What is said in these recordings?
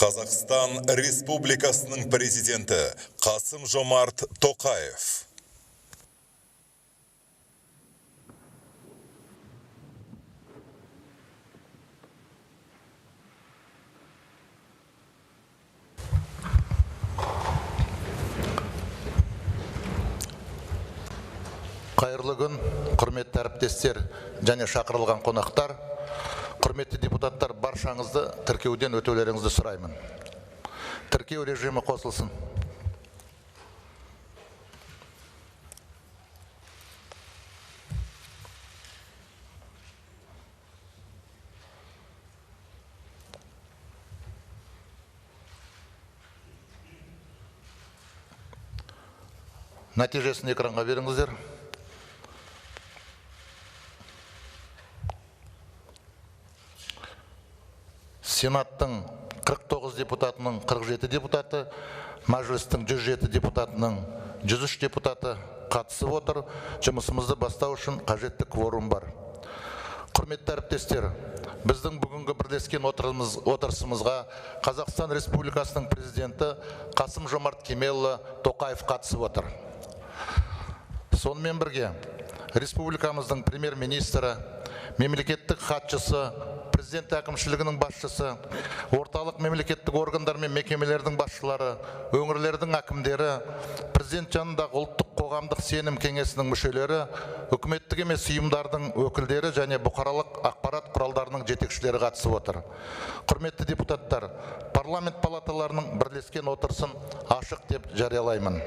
Қазақстан Республикасының президенті Қасым-Жомарт Тоқаев. Қайырлы күн, құрметті әріптестер және шақырылған қонақтар, құрметті депутаттар, баршаңызды тіркеуден өтулеріңізді сұраймын. Тіркеу режимі қосылсын. Нәтижесін экранға беріңіздер. Сенаттың 49 депутатының 47 депутаты, мәжілістің 107 депутатының 103 депутаты қатысып отыр. Жұмысымызды бастау үшін қажетті кворум бар. Құрметті әріптестер, біздің бүгінгі бірлескен отырысымызға Қазақстан Республикасының президенті Қасым-Жомарт Кемелұлы Тоқаев қатысып отыр. Сонымен бірге, республикамыздың премьер-министрі, мемлекеттік хатшысы, президент әкімшілігінің басшысы, орталық мемлекеттік органдар мен мекемелердің басшылары, өңірлердің әкімдері, президент жанындағы ұлттық қоғамдық сенім кеңесінің мүшелері, үкіметтік емес ұйымдардың өкілдері және бұқаралық ақпарат құралдарының жетекшілері қатысып отыр. Құрметті депутаттар, парламент палаталарының бірлескен отырысын ашық деп жариялаймын.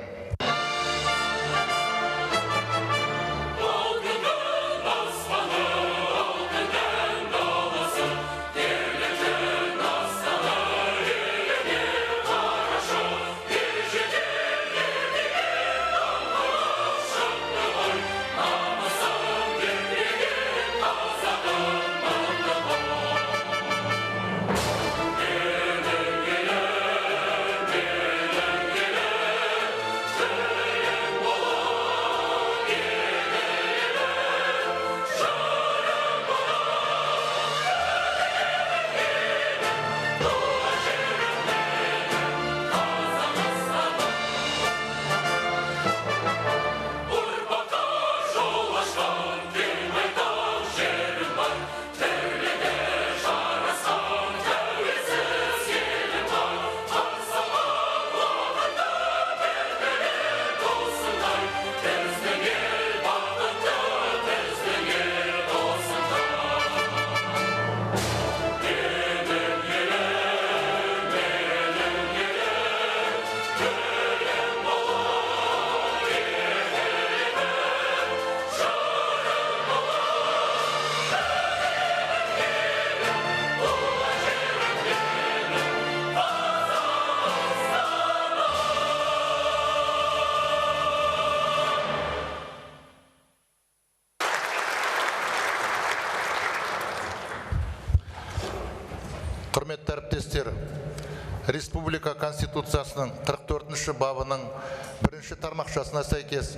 Құрметті әріптестер, Республика Конституциясының 44-ші бабының 1-ші тармақшасына сәйкес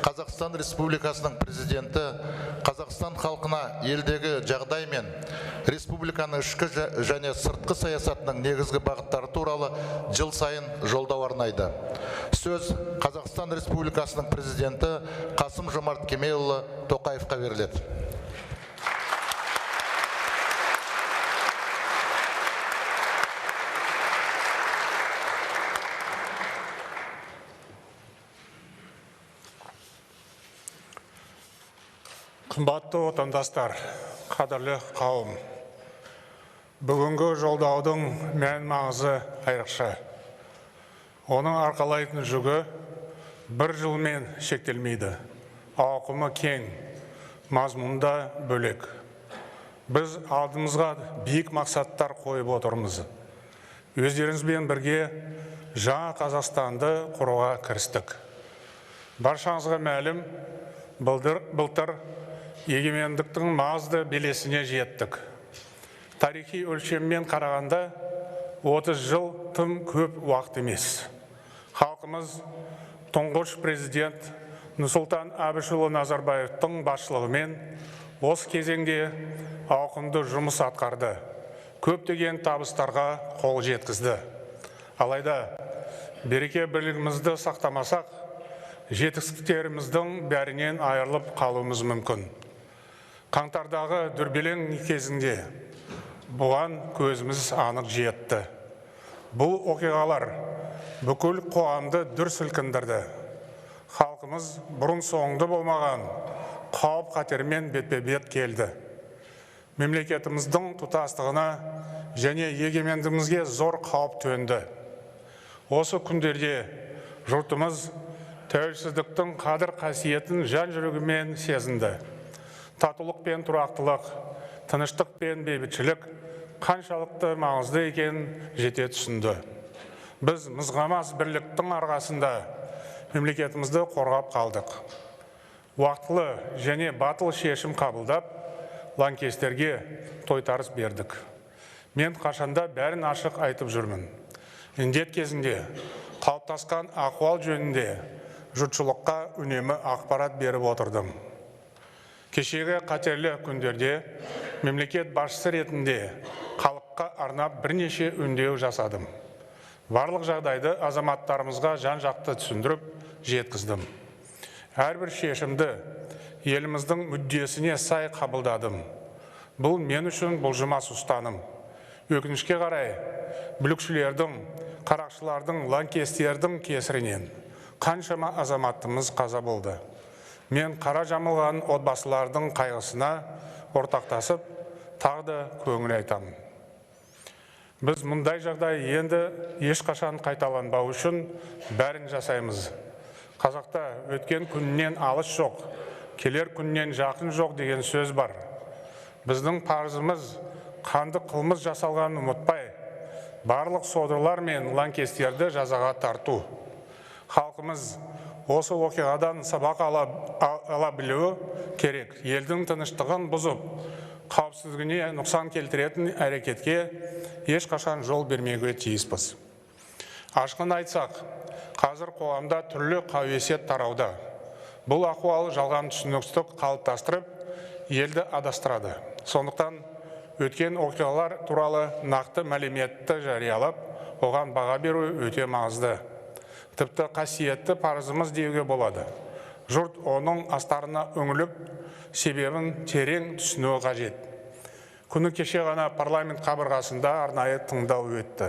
Қазақстан Республикасының президенті Қазақстан халқына елдегі жағдай мен республиканың ішкі және сыртқы саясатының негізгі бағыттары туралы жыл сайын жолдау арнайды. Сөз Қазақстан Республикасының президенті Қасым-Жомарт Кемелұлы Тоқаевқа беріледі. Қымбатты отандастар, қадірлі қауым. Бүгінгі жолдаудың мән маңызы айрықша. Оның арқалайтын жүгі бір жылмен шектелмейді. Ауқымы кең, мазмұнда бөлек. Біз алдымызға биік мақсаттар қойып отырмыз. Өздеріңізбен бірге жаңа Қазақстанды құруға кірістік. Баршаңызға мәлім, былтыр егемендіктің маңызды белесіне жеттік. Тарихи өлшеммен қарағанда 30 жыл тым көп уақыт емес. Халқымыз тұңғыш президент Нұрсұлтан Әбішұлы Назарбаевтың басшылығымен осы кезеңде ауқымды жұмыс атқарды. көптеген табыстарға қол жеткізді. Алайда береке бірлігімізді сақтамасақ, жетістіктеріміздің бәрінен айырылып қалуымыз мүмкін. Қаңтардағы дүрбелең кезінде бұған көзіміз анық жетті. Бұл оқиғалар бүкіл қоғамды дүр сілкіндірді. Халқымыз бұрын соңды болмаған қауіп қатермен бетпе-бет келді. Мемлекетіміздің тұтастығына және егемендігімізге зор қауіп төнді. Осы күндерде жұртымыз тәуелсіздіктің қадір қасиетін жан жүрегімен сезінді. Татулық пен тұрақтылық, тыныштық пен бейбітшілік қаншалықты маңызды екенін жете түсінді. Біз мызғымас бірліктің арқасында мемлекетімізді қорғап қалдық. Уақытылы және батыл шешім қабылдап, лаңкестерге тойтарыс бердік. Мен қашанда бәрін ашық айтып жүрмін. Індет кезінде қалыптасқан ахуал жөнінде жұртшылыққа үнемі ақпарат беріп отырдым. Кешегі қатерлі күндерде мемлекет басшысы ретінде халыққа арнап бірнеше үндеу жасадым. Барлық жағдайды азаматтарымызға жан-жақты түсіндіріп жеткіздім. Әрбір шешімді еліміздің мүддесіне сай қабылдадым. Бұл мен үшін бұлжымас ұстаным. Өкінішке қарай, бүлікшілердің, қарақшылардың, лаңкестердің кесірінен қаншама азаматымыз қаза болды. Мен қара жамылған отбасылардың қайғысына ортақтасып, тағы көңіл айтамын. Біз мұндай жағдай енді ешқашан қайталанбау үшін бәрін жасаймыз. Қазақта өткен күннен алыс жоқ, келер күннен жақын жоқ деген сөз бар. Біздің парызымыз қанды қылмыс жасалғанын ұмытпай, барлық содырлар мен лаңкестерді жазаға тарту. Халқымыз осы оқиғадан сабақ ала білуі керек. Елдің тыныштығын бұзып, қауіпсіздігіне нұқсан келтіретін әрекетке ешқашан жол бермеуге тиіспіз. Ашқын айтсақ, қазір қоғамда түрлі қауесет тарауда. Бұл ахуал жалған түсіністік қалыптастырып, елді адастырады. Сондықтан өткен оқиғалар туралы нақты мәліметті жариялап, оған баға беру өте маңызды. Тіпті қасиетті парызымыз деуге болады. Жұрт оның астарына үңіліп, себебін терең түсінуі қажет. Күні кеше ғана парламент қабырғасында арнайы тыңдау өтті.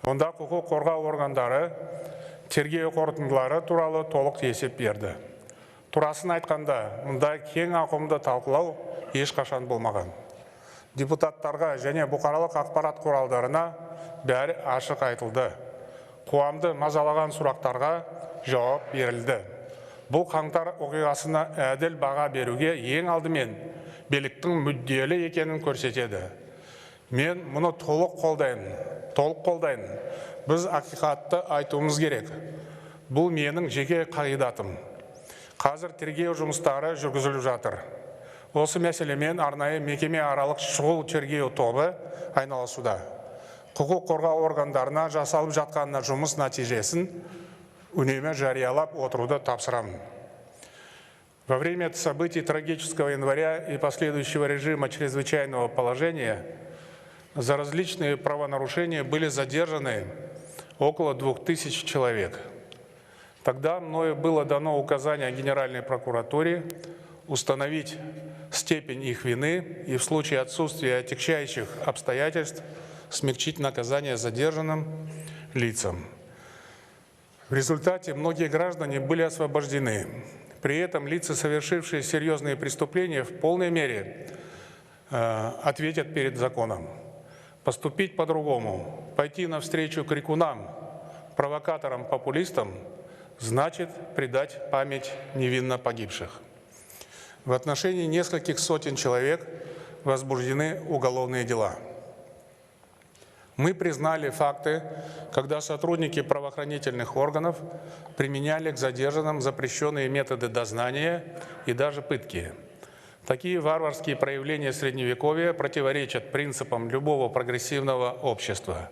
Онда құқық қорғау органдары тергеу қорытындылары туралы толық есеп берді. Турасын айтқанда, мұндай кең ауқымды талқылау ешқашан болмаған. Депутаттарға және бұқаралық ақпарат құралдарына бәрі ашық айтылды. Қоғамды мазалаған сұрақтарға жауап берілді. Бұл қаңтар оқиғасына әділ баға беруге ең алдымен биліктің мүдделі екенін көрсетеді. Мен мұны толық қолдаймын. Біз ақиқатты айтуымыз керек. Бұл менің жеке қағидатым. Қазір тергеу жұмыстары жүргізіліп жатыр. Осы мәселемен арнайы мекеме аралық шұғыл тергеу тобы айналысуда. Құқық қорғау органдарына жасалып жатқанына жұмыс нәтижесін үнемі жариялап отыруды тапсырамын. Во время событий трагического января и последующего режима чрезвычайного положения за различные правонарушения были задержаны около 2000 человек. Тогда мною было дано указание Генеральной прокуратуре установить степень их вины и в случае отсутствия отягчающих обстоятельств смягчить наказание задержанным лицам. В результате многие граждане были освобождены. При этом лица, совершившие серьезные преступления, в полной мере ответят перед законом. Поступить по-другому, пойти навстречу крикунам, провокаторам, популистам, значит предать память невинно погибших. В отношении нескольких сотен человек возбуждены уголовные дела. Мы признали факты, когда сотрудники правоохранительных органов применяли к задержанным запрещенные методы дознания и даже пытки. Такие варварские проявления Средневековья противоречат принципам любого прогрессивного общества.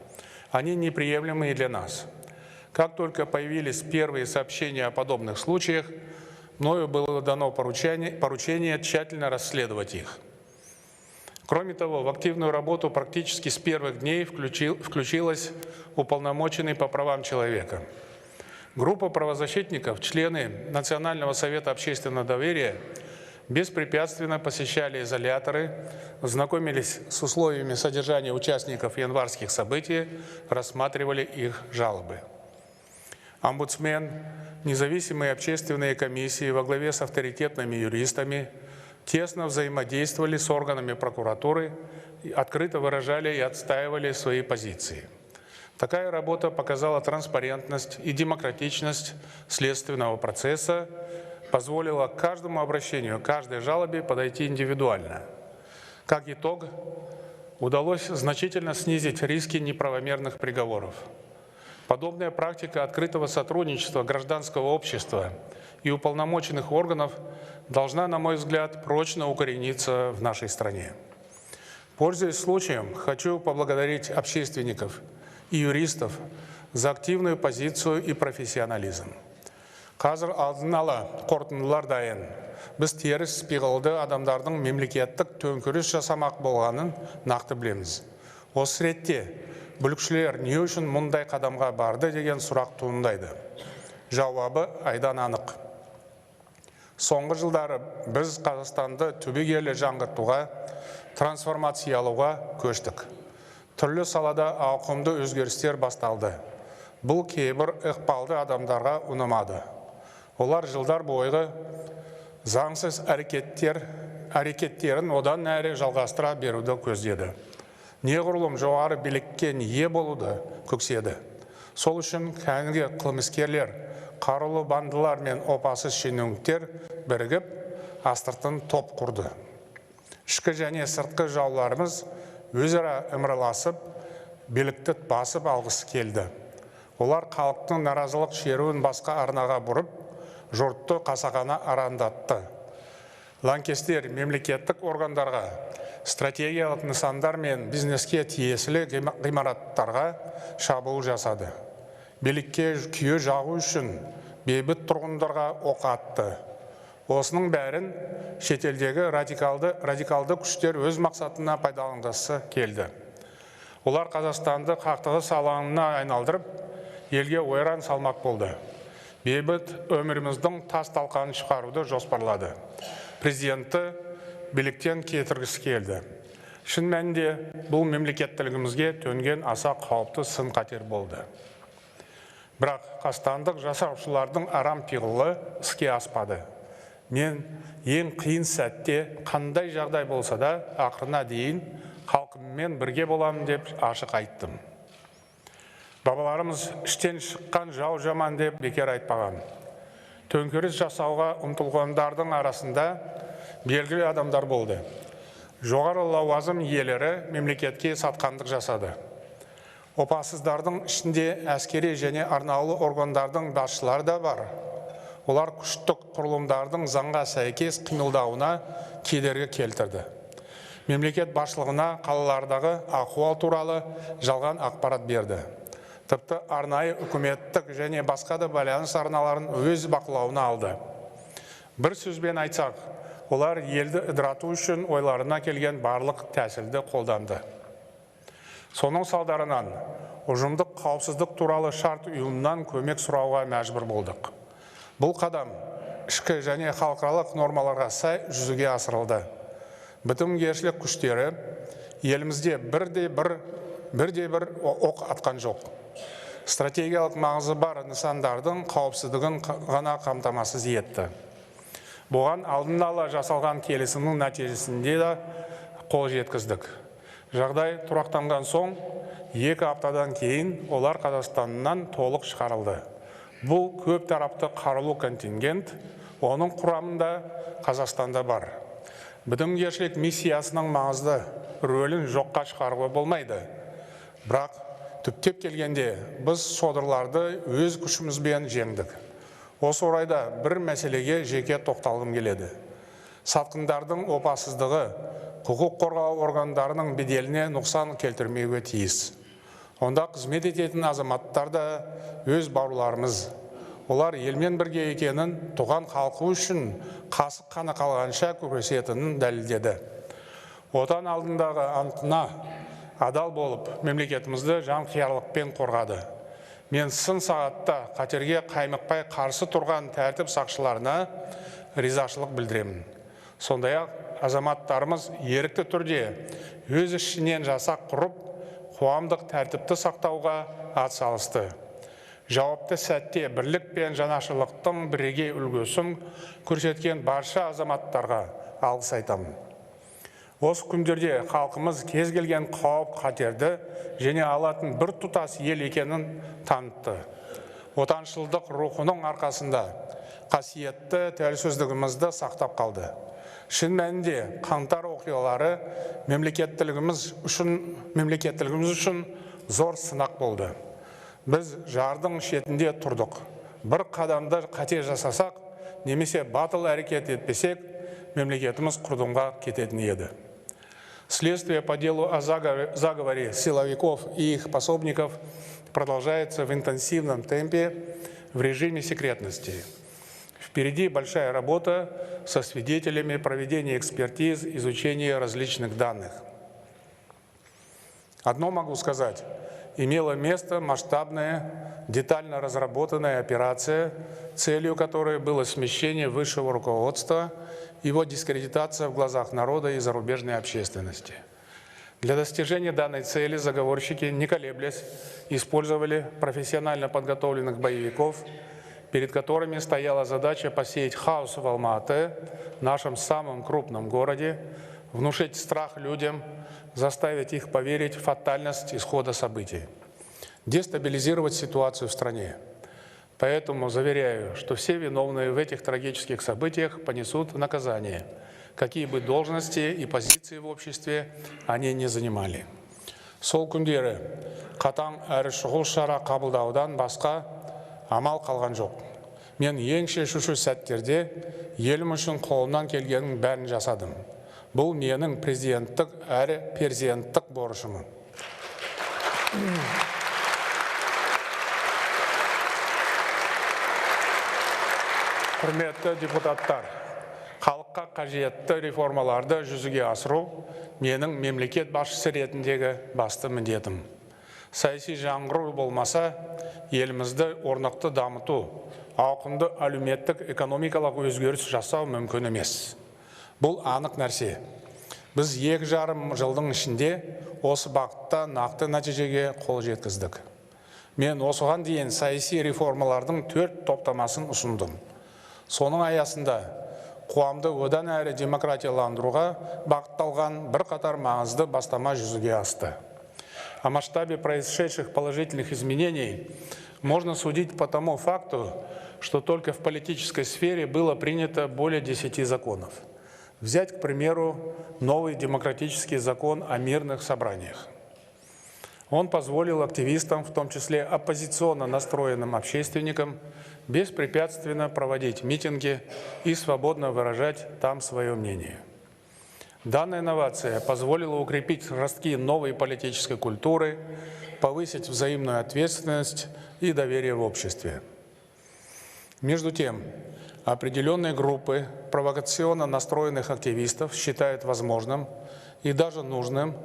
Они неприемлемы и для нас. Как только появились первые сообщения о подобных случаях, мною было дано поручение тщательно расследовать их. Кроме того, в активную работу практически с первых дней включилась уполномоченный по правам человека. Группа правозащитников, члены Национального совета общественного доверия, беспрепятственно посещали изоляторы, знакомились с условиями содержания участников январских событий, рассматривали их жалобы. Омбудсмен, независимые общественные комиссии во главе с авторитетными юристами тесно взаимодействовали с органами прокуратуры, открыто выражали и отстаивали свои позиции. Такая работа показала транспарентность и демократичность следственного процесса, позволила каждому обращению, каждой жалобе подойти индивидуально. Как итог, удалось значительно снизить риски неправомерных приговоров. Подобная практика открытого сотрудничества гражданского общества и уполномоченных органов должна, на мой взгляд, прочно укорениться в нашей стране. Пользуясь случаем, хочу поблагодарить общественников и юристов за активную позицию и профессионализм. Қазір алдын ала қорытындылар дайын. Біз теріс пиғылды адамдардың мемлекеттік төңкеріс жасамақ болғанын нақты білеміз. Осы ретте бүлікшілер не үшін мұндай қадамға барды деген сұрақ туындайды. Жауабы айдан анық. Соңғы жылдары біз Қазақстанды түбегейлі жаңғыртуға, трансформациялауға көштік. Түрлі салада ауқымды өзгерістер басталды. Бұл кейбір ықпалды адамдарға ұнамады. Олар жылдар бойғы заңсыз әрекеттерін одан әрі жалғастыра беруді көздеді. Неғұрлым жоғары билікке ие болуды көкседі. Сол үшін кәнігі қылмыскерлер, қарулы бандылар мен опасыз шенеуніктер бірігіп, астыртын топ құрды. Ішкі және сыртқы жауларымыз өзара ымыраласып, билікті басып алғысы келді. Олар халықтың наразылық шеруін басқа арнаға бұрып, жұртты қасақана арандатты. Лаңкестер мемлекеттік органдарға, стратегиялық нысандар мен бизнеске тиесілі ғимараттарға шабуыл жасады. Билікке күйе жағу үшін бейбіт тұрғындарға оқ атты. Осының бәрін шетелдегі радикалды күштер өз мақсатына пайдаланғысы келді. Олар Қазақстанды қақтығыс алаңына айналдырып, елге ойран салмақ болды. Бейбіт өміріміздің тас талқанын шығаруды жоспарлады. Президенті биліктен кетіргісі келді. Шын мәнінде бұл мемлекеттілігімізге төнген аса қауіпті сын қатер болды. Бірақ қастандық жасаушылардың арам пиғылы іске аспады. Мен ең қиын сәтте қандай жағдай болса да ақырына дейін халқыммен бірге боламын деп ашық айттым. Бабаларымыз іштен шыққан жау жаман деп бекер айтпаған. Төңкеріс жасауға ұмтылғандардың арасында белгілі адамдар болды. Жоғары лауазым иелері мемлекетке сатқандық жасады. Опасыздардың ішінде әскери және арнаулы органдардың басшылары да бар. Олар күштік құрылымдардың заңға сәйкес қимылдауына кедергі келтірді. Мемлекет басшылығына қалалардағы ахуал туралы жалған ақпарат берді. Тіпті арнайы үкіметтік және басқа да байланыс арналарын өз бақылауына алды. Бір сөзбен айтсақ, олар елді ыдырату үшін ойларына келген барлық тәсілді қолданды. Соның салдарынан ұжымдық қауіпсіздік туралы шарт ұйымынан көмек сұрауға мәжбүр болдық. Бұл қадам ішкі және халықаралық нормаларға сай жүзеге асырылды. Бітімгершілік күштері елімізде бірде бір оқ атқан жоқ. Стратегиялық маңызы бар нысандардың қауіпсіздігін ғана қамтамасыз етті. Бұған алдын ала жасалған келісімнің нәтижесінде де қол жеткіздік. Жағдай тұрақтанған соң, 2 аптадан кейін олар Қазақстаннан толық шығарылды. Бұл көп тарапты қарулы контингент, оның құрамында Қазақстанда бар. Бітімгершілік миссиясының маңызды рөлін жоққа шығаруға болмайды. Бірақ түптеп келгенде біз содырларды өз күшімізбен жеңдік. Осы орайда бір мәселеге жеке тоқталғым келеді. Сатқындардың опасыздығы құқық қорғау органдарының беделіне нұқсан келтірмеуге тиіс. Онда қызмет ететін азаматтар да өз бауырларымыз. Олар елмен бірге екенін, туған халқы үшін қасық қаны қалғанша күресетінін дәлелдеді. отан алдындағы антына адал болып, мемлекетімізді жанқиярлықпен қорғады. Мен сын сағатта қатерге қаймықпай қарсы тұрған тәртіп сақшыларына ризашылық білдіремін. Сондай-ақ азаматтарымыз ерікті түрде өз ішінен жасақ құрып, қоғамдық тәртіпті сақтауға атсалысты. Жауапты сәтте бірлік пен жанашырлықтың бірегей үлгісін көрсеткен барша азаматтарға алғыс айтамын. Осы күндерде халқымыз кез келген қауіп қатерді және алатын бір тұтас ел екенін танытты. Отаншылдық рухының арқасында қасиетті тәуелсіздігімізді сақтап қалды. Шын мәнінде қаңтар оқиғалары мемлекеттілігіміз үшін зор сынақ болды. Біз жардың шетінде тұрдық. Бір қадамды қате жасасақ, немесе батыл әрекет етпесек, мемлекетіміз құрдымға кететін еді. Следствие по делу о заговоре силовиков и их пособников продолжается в интенсивном темпе в режиме секретности. Впереди большая работа со свидетелями, проведение экспертиз, изучение различных данных. Одно могу сказать. Имела место масштабная, детально разработанная операция, целью которой было смещение высшего руководства, его дискредитация в глазах народа и зарубежной общественности. Для достижения данной цели заговорщики, не колеблясь, использовали профессионально подготовленных боевиков, перед которыми стояла задача посеять хаос в Алма-Ате, нашем самом крупном городе, внушить страх людям, заставить их поверить в фатальность исхода событий, дестабилизировать ситуацию в стране. Поэтому заверяю, что все виновные в этих трагических событиях понесут наказание, какие бы должности и позиции в обществе они не занимали. Сол күндері қатаң әрі шұғыл шара қабылдаудан басқа амал қалған жоқ. Мен ең шешуші сәттерде елім үшін қолымнан келгеннің бәрін жасадым. Бұл менің президенттік әрі перзенттік борышым. Құрметті депутаттар, халыққа қажетті реформаларды жүзеге асыру менің мемлекет басшысы ретіндегі басты міндетім. Саяси жаңғыру болмаса, елімізді орнықты дамыту, ауқымды әлеуметтік экономикалық өзгеріс жасау мүмкін емес. Бұл анық нәрсе. Біз 2,5 жылдың ішінде осы бағытта нақты нәтижеге қол жеткіздік. Мен осыған дейін саяси реформалардың 4 топтамасын ұсындым. Соның аясында қоғамды одан әрі демократияландыруға бағытталған бірқатар маңызды бастама жүзеге асты. О масштабе происшедших положительных изменений можно судить по тому факту, что только в политической сфере было принято более 10 законов. Взять, к примеру, новый демократический закон о мирных собраниях. Он позволил активистам, в том числе оппозиционно настроенным общественникам, беспрепятственно проводить митинги и свободно выражать там свое мнение. Данная инновация позволила укрепить ростки новой политической культуры, повысить взаимную ответственность и доверие в обществе. Между тем, определенные группы провокационно настроенных активистов считают возможным и даже нужным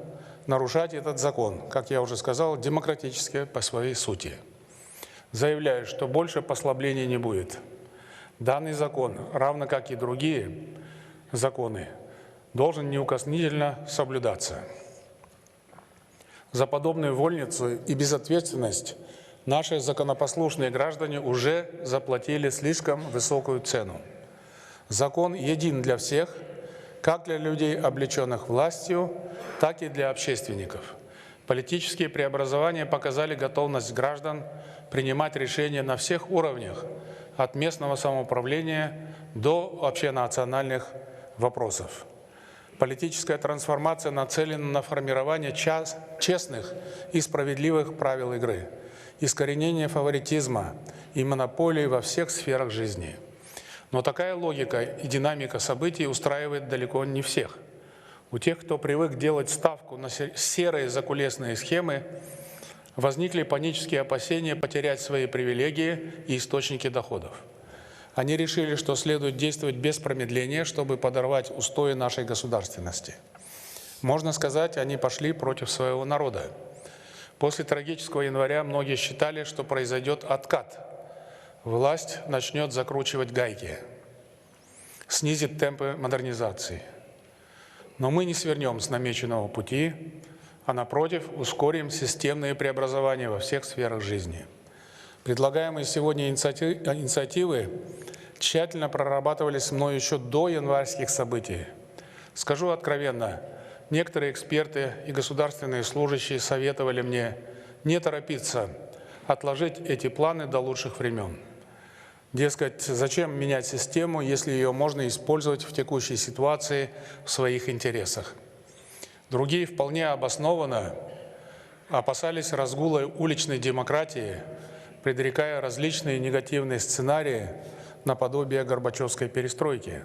нарушать этот закон, как я уже сказал, демократически по своей сути. Заявляю, что больше послаблений не будет. Данный закон, равно как и другие законы, должен неукоснительно соблюдаться. За подобную вольницу и безответственность наши законопослушные граждане уже заплатили слишком высокую цену. Закон един для всех, как для людей, облеченных властью, так и для общественников. Политические преобразования показали готовность граждан принимать решения на всех уровнях, от местного самоуправления до общенациональных вопросов. Политическая трансформация нацелена на формирование честных и справедливых правил игры, искоренение фаворитизма и монополии во всех сферах жизни. Но такая логика и динамика событий устраивает далеко не всех. У тех, кто привык делать ставку на серые закулисные схемы, возникли панические опасения потерять свои привилегии и источники доходов. Они решили, что следует действовать без промедления, чтобы подорвать устои нашей государственности. Можно сказать, они пошли против своего народа. После трагического января многие считали, что произойдет откат. Власть начнет закручивать гайки, снизит темпы модернизации. Но мы не свернем с намеченного пути, а напротив, ускорим системные преобразования во всех сферах жизни. Предлагаемые сегодня инициативы тщательно прорабатывались мной еще до январских событий. Скажу откровенно, некоторые эксперты и государственные служащие советовали мне не торопиться, отложить эти планы до лучших времен. Дескать, зачем менять систему, если ее можно использовать в текущей ситуации в своих интересах. Другие вполне обоснованно опасались разгула уличной демократии, предрекая различные негативные сценарии наподобие Горбачевской перестройки.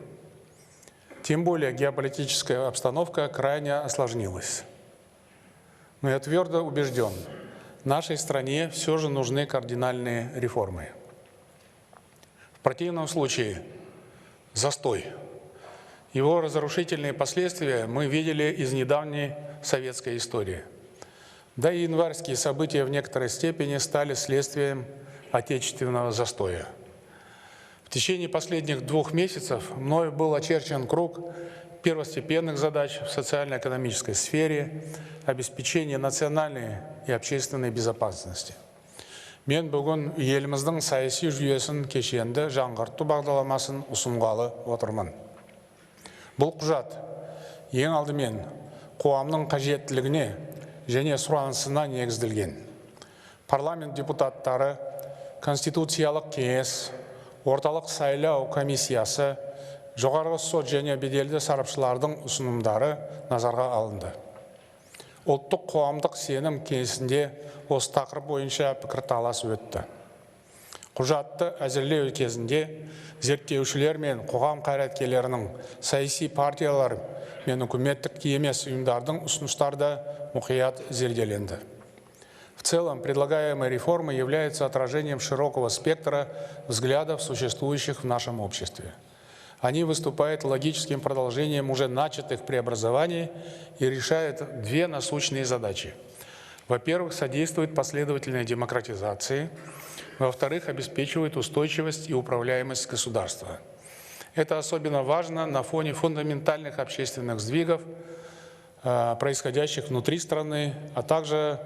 Тем более геополитическая обстановка крайне осложнилась. Но я твердо убежден, нашей стране все же нужны кардинальные реформы. В противном случае застой. Его разрушительные последствия мы видели из недавней советской истории. Да и январские события в некоторой степени стали следствием отечественного застоя. В течение последних 2 месяцев мною был очерчен круг первостепенных задач в социально-экономической сфере, обеспечения национальной и общественной безопасности. Мен бүгін еліміздің саяси жүйесін кешенді жаңғырту бағдарламасын ұсынғалы отырмын. Бұл құжат ең алдымен қоғамның қажеттілігіне және сұранысына негізделген. Парламент депутаттары, Конституциялық кеңес, орталық сайлау комиссиясы, жоғарғы сот және беделді сарапшылардың ұсынымдары назарға алынды. Ұлттық қоғамдық сенім кеңесінде осы тақырып бойынша пікірталас өтті. Құжатты әзірлеу кезінде зерттеушілер мен қоғам қайраткерлерінің, саяси партиялар мен үкіметтік емес ұйымдардың ұсыныстары да мұқият зерделенді. В целом, предлагаемая реформа является отражением широкого спектра взглядов, существующих в нашем обществе. Они выступают логическим продолжением уже начатых преобразований и решают 2 насущные задачи. Во-первых, содействуют последовательной демократизации. Во-вторых, обеспечивают устойчивость и управляемость государства. Это особенно важно на фоне фундаментальных общественных сдвигов, происходящих внутри страны, а также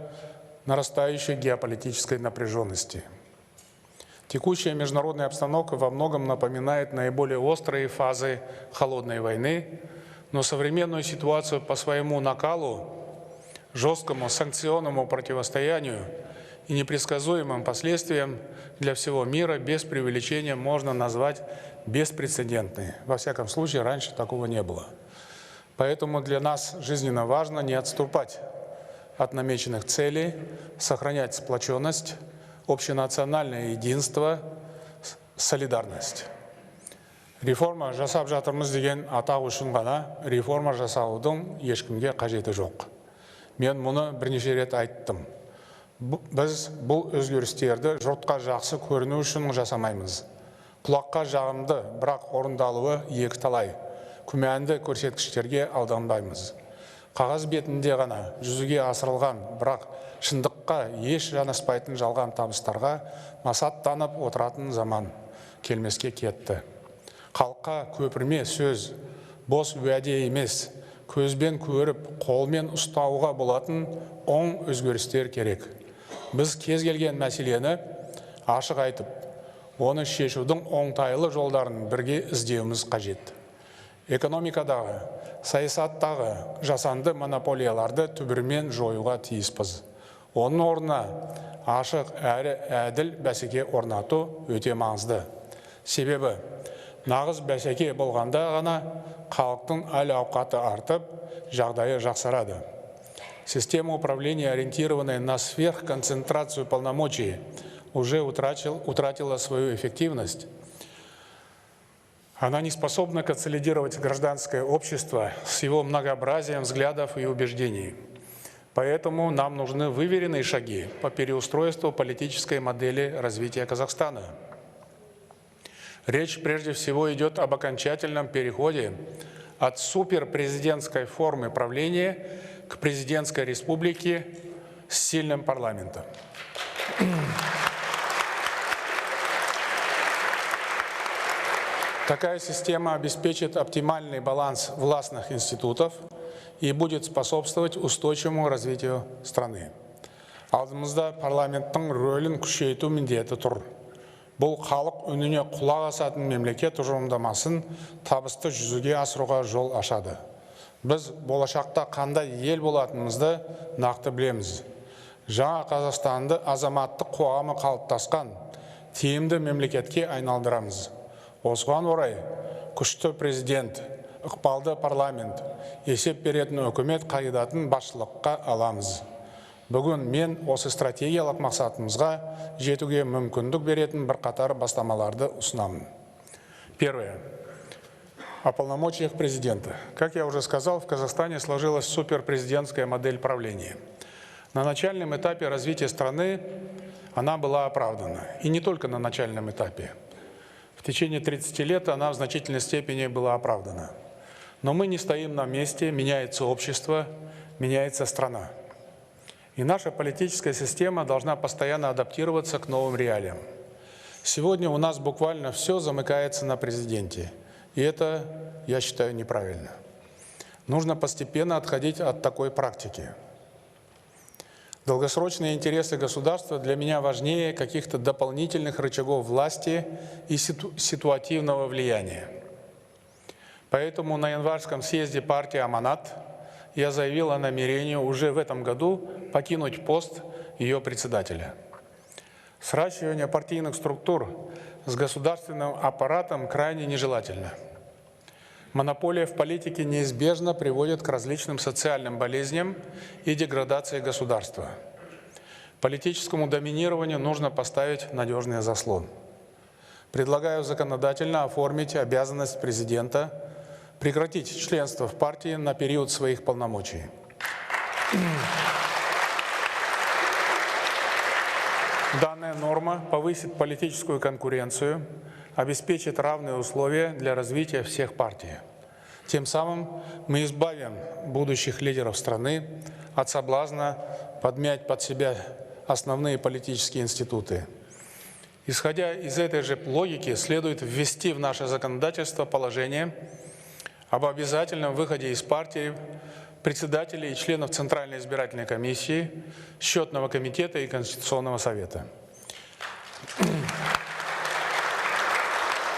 нарастающей геополитической напряженности. Текущая международная обстановка во многом напоминает наиболее острые фазы холодной войны, но современную ситуацию по своему накалу, жесткому санкционному противостоянию и непредсказуемым последствиям для всего мира без преувеличения можно назвать беспрецедентной. Во всяком случае, раньше такого не было. Поэтому для нас жизненно важно не отступать от намеченных целей, сохранять сплоченность, общенациональное единство, солидарность. Реформа жасап жатырмыз деген атау үшін ғана реформа жасаудың ешкімге қажеті жоқ. Мен мұны бірнеше рет айттым. Біз бұл өзгерістерді жұртқа жақсы көріну үшін жасамаймыз. Құлаққа жағымды, бірақ орындалуы екі талай. Күмәнді көрсеткіштерге алданбаймыз. Қағаз бетінде ғана жүзеге асырылған, бірақ шындыққа еш жанаспайтын жалған табыстарға масаттанып отыратын заман келмеске кетті. Халыққа көпірме сөз, бос уәде емес, көзбен көріп, қолмен ұстауға болатын оң өзгерістер керек. Біз кез келген мәселені ашық айтып, оны шешудің оңтайлы жолдарын бірге іздеуіміз қажет. Экономикадағы, саясаттағы жасанды монополияларды түбірмен жоюға тиіспіз. Оның орнына ашық әрі әділ бәсеке орнату өте маңызды. Себебі, нағыз бәсеке болғанда ғана халықтың әл-ауқаты артып, жағдайы жақсарады. Система управления, ориентированная на сверхконцентрацию полномочий, уже утратила свою эффективность. Она не способна консолидировать гражданское общество с его многообразием взглядов и убеждений. Поэтому нам нужны выверенные шаги по переустройству политической модели развития Казахстана. Речь прежде всего идет об окончательном переходе от суперпрезидентской формы правления к президентской республике с сильным парламентом. Такая система обеспечит оптимальный баланс властных институтов и будет способствовать устойчивому развитию страны. Алдымызда парламенттің рөлін күшейту міндеті тұр. Бұл халық үніне құлақ асатын мемлекет тұжырымдамасын табысты жүзеге асыруға жол ашады. Біз болашақта қандай ел болатынымызды нақты білеміз. Жаңа Қазақстанды азаматтық қоғамы қалыптасқан тиімді мемлекетке айналдырамыз. Осыған орай күшті президент, ықпалды парламент, есеп беретін үкімет қағидатын басшылыққа аламыз. Бүгін мен осы стратегиялық мақсатымызға жетуге мүмкіндік беретін бірқатар бастамаларды ұсынамын. Первое. О полномочиях президента. Как я уже сказал, в Казахстане сложилась суперпрезидентская модель правления. На начальном этапе развития страны она была оправдана. И не только на начальном этапе. В течение 30 лет она в значительной степени была оправдана. Но мы не стоим на месте, меняется общество, меняется страна. И наша политическая система должна постоянно адаптироваться к новым реалиям. Сегодня у нас буквально все замыкается на президенте. И это, я считаю, неправильно. Нужно постепенно отходить от такой практики. Долгосрочные интересы государства для меня важнее каких-то дополнительных рычагов власти и ситуативного влияния. Поэтому на январском съезде партии «Аманат» я заявил о намерении уже в этом году покинуть пост ее председателя. Сращивание партийных структур с государственным аппаратом крайне нежелательно. Монополия в политике неизбежно приводит к различным социальным болезням и деградации государства. Политическому доминированию нужно поставить надежный заслон. Предлагаю законодательно оформить обязанность президента прекратить членство в партии на период своих полномочий. Данная норма повысит политическую конкуренцию, обеспечит равные условия для развития всех партий. Тем самым мы избавим будущих лидеров страны от соблазна подмять под себя основные политические институты. Исходя из этой же логики, следует ввести в наше законодательство положение об обязательном выходе из партии председателей и членов Центральной избирательной комиссии, Счетного комитета и Конституционного совета.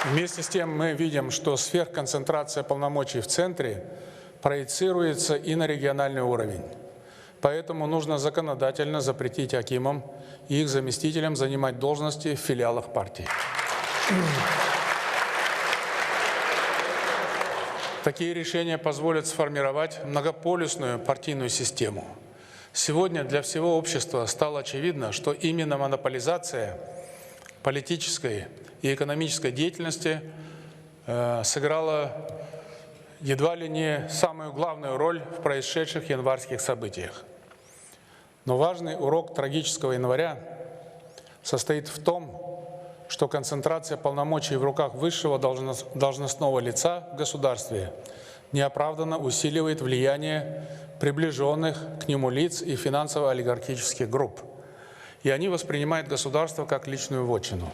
Вместе с тем мы видим, что сверхконцентрация полномочий в центре проецируется и на региональный уровень. Поэтому нужно законодательно запретить акимам и их заместителям занимать должности в филиалах партий. Такие решения позволят сформировать многополюсную партийную систему. Сегодня для всего общества стало очевидно, что именно монополизация политической и экономической деятельности сыграла едва ли не самую главную роль в происшедших январских событиях. Но важный урок трагического января состоит в том, что концентрация полномочий в руках высшего должностного лица в государстве неоправданно усиливает влияние приближенных к нему лиц и финансово-олигархических групп. И они воспринимают государство как личную вотчину.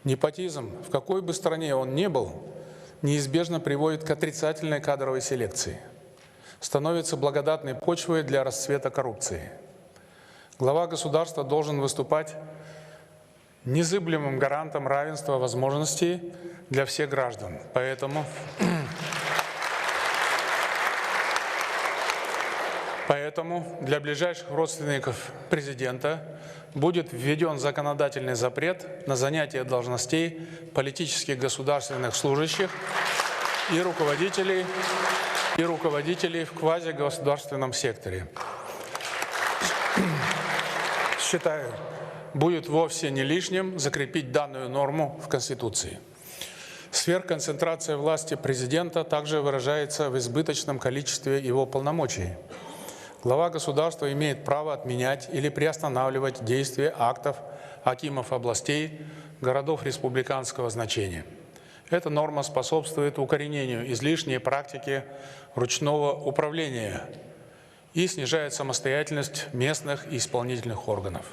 Непотизм, в какой бы стране он ни был, неизбежно приводит к отрицательной кадровой селекции, становится благодатной почвой для расцвета коррупции. Глава государства должен выступать незыблемым гарантом равенства возможностей для всех граждан. Поэтому для ближайших родственников президента будет введен законодательный запрет на занятие должностей политических государственных служащих и руководителей в квазигосударственном секторе. Считаю, будет вовсе не лишним закрепить данную норму в Конституции. Сверхконцентрация власти президента также выражается в избыточном количестве его полномочий. Глава государства имеет право отменять или приостанавливать действие актов акимов областей, городов республиканского значения. Эта норма способствует укоренению излишней практики ручного управления и снижает самостоятельность местных и исполнительных органов.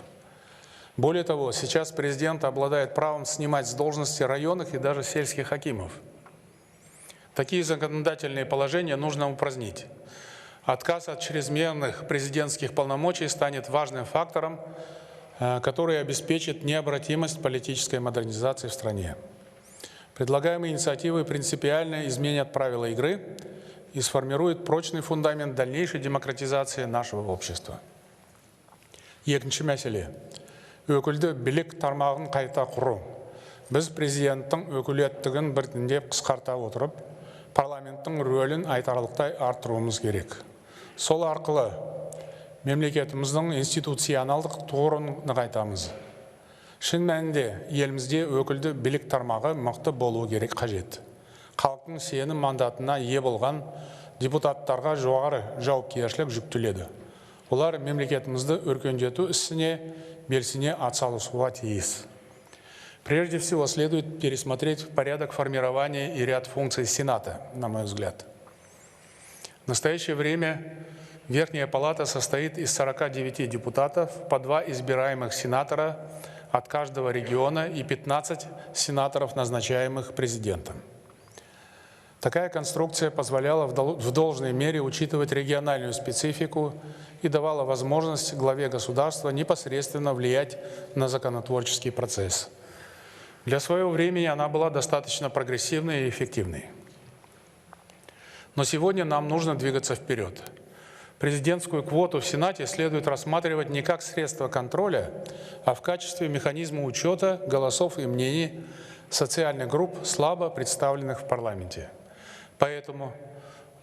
Более того, сейчас президент обладает правом снимать с должности районных и даже сельских акимов. Такие законодательные положения нужно упразднить. Отказ от чрезмерных президентских полномочий станет важным фактором, который обеспечит необратимость политической модернизации в стране. Предлагаемые инициативы принципиально изменят правила игры и сформируют прочный фундамент дальнейшей демократизации нашего общества. Екінші мәселе. Өкілді билік тармағын қайта құру. Біз президенттің өкілеттігін біртіндеп қысқарта отырып, парламенттің рөлін айтарлықтай арттыруымыз керек. Сол арқылы мемлекетіміздің институционалдық тұғырын нығайтамыз. Шын мәнінде елімізде өкілді билік тармағы мықты болуы керек қажет. Халықтың сенім мандатына ие болған депутаттарға жоғары жауапкершілік жүктеледі. Олар мемлекетімізді өркендету ісіне белсене атсалысуға тиіс. Прежде всего, следует пересмотреть порядок формирования и ряд функций Сената, на мой взгляд. В настоящее время Верхняя Палата состоит из 49 депутатов, по 2 избираемых сенатора от каждого региона и 15 сенаторов, назначаемых президентом. Такая конструкция позволяла в должной мере учитывать региональную специфику и давала возможность главе государства непосредственно влиять на законотворческий процесс. Для своего времени она была достаточно прогрессивной и эффективной. Но сегодня нам нужно двигаться вперед. Президентскую квоту в Сенате следует рассматривать не как средство контроля, а в качестве механизма учета голосов и мнений социальных групп, слабо представленных в парламенте. Поэтому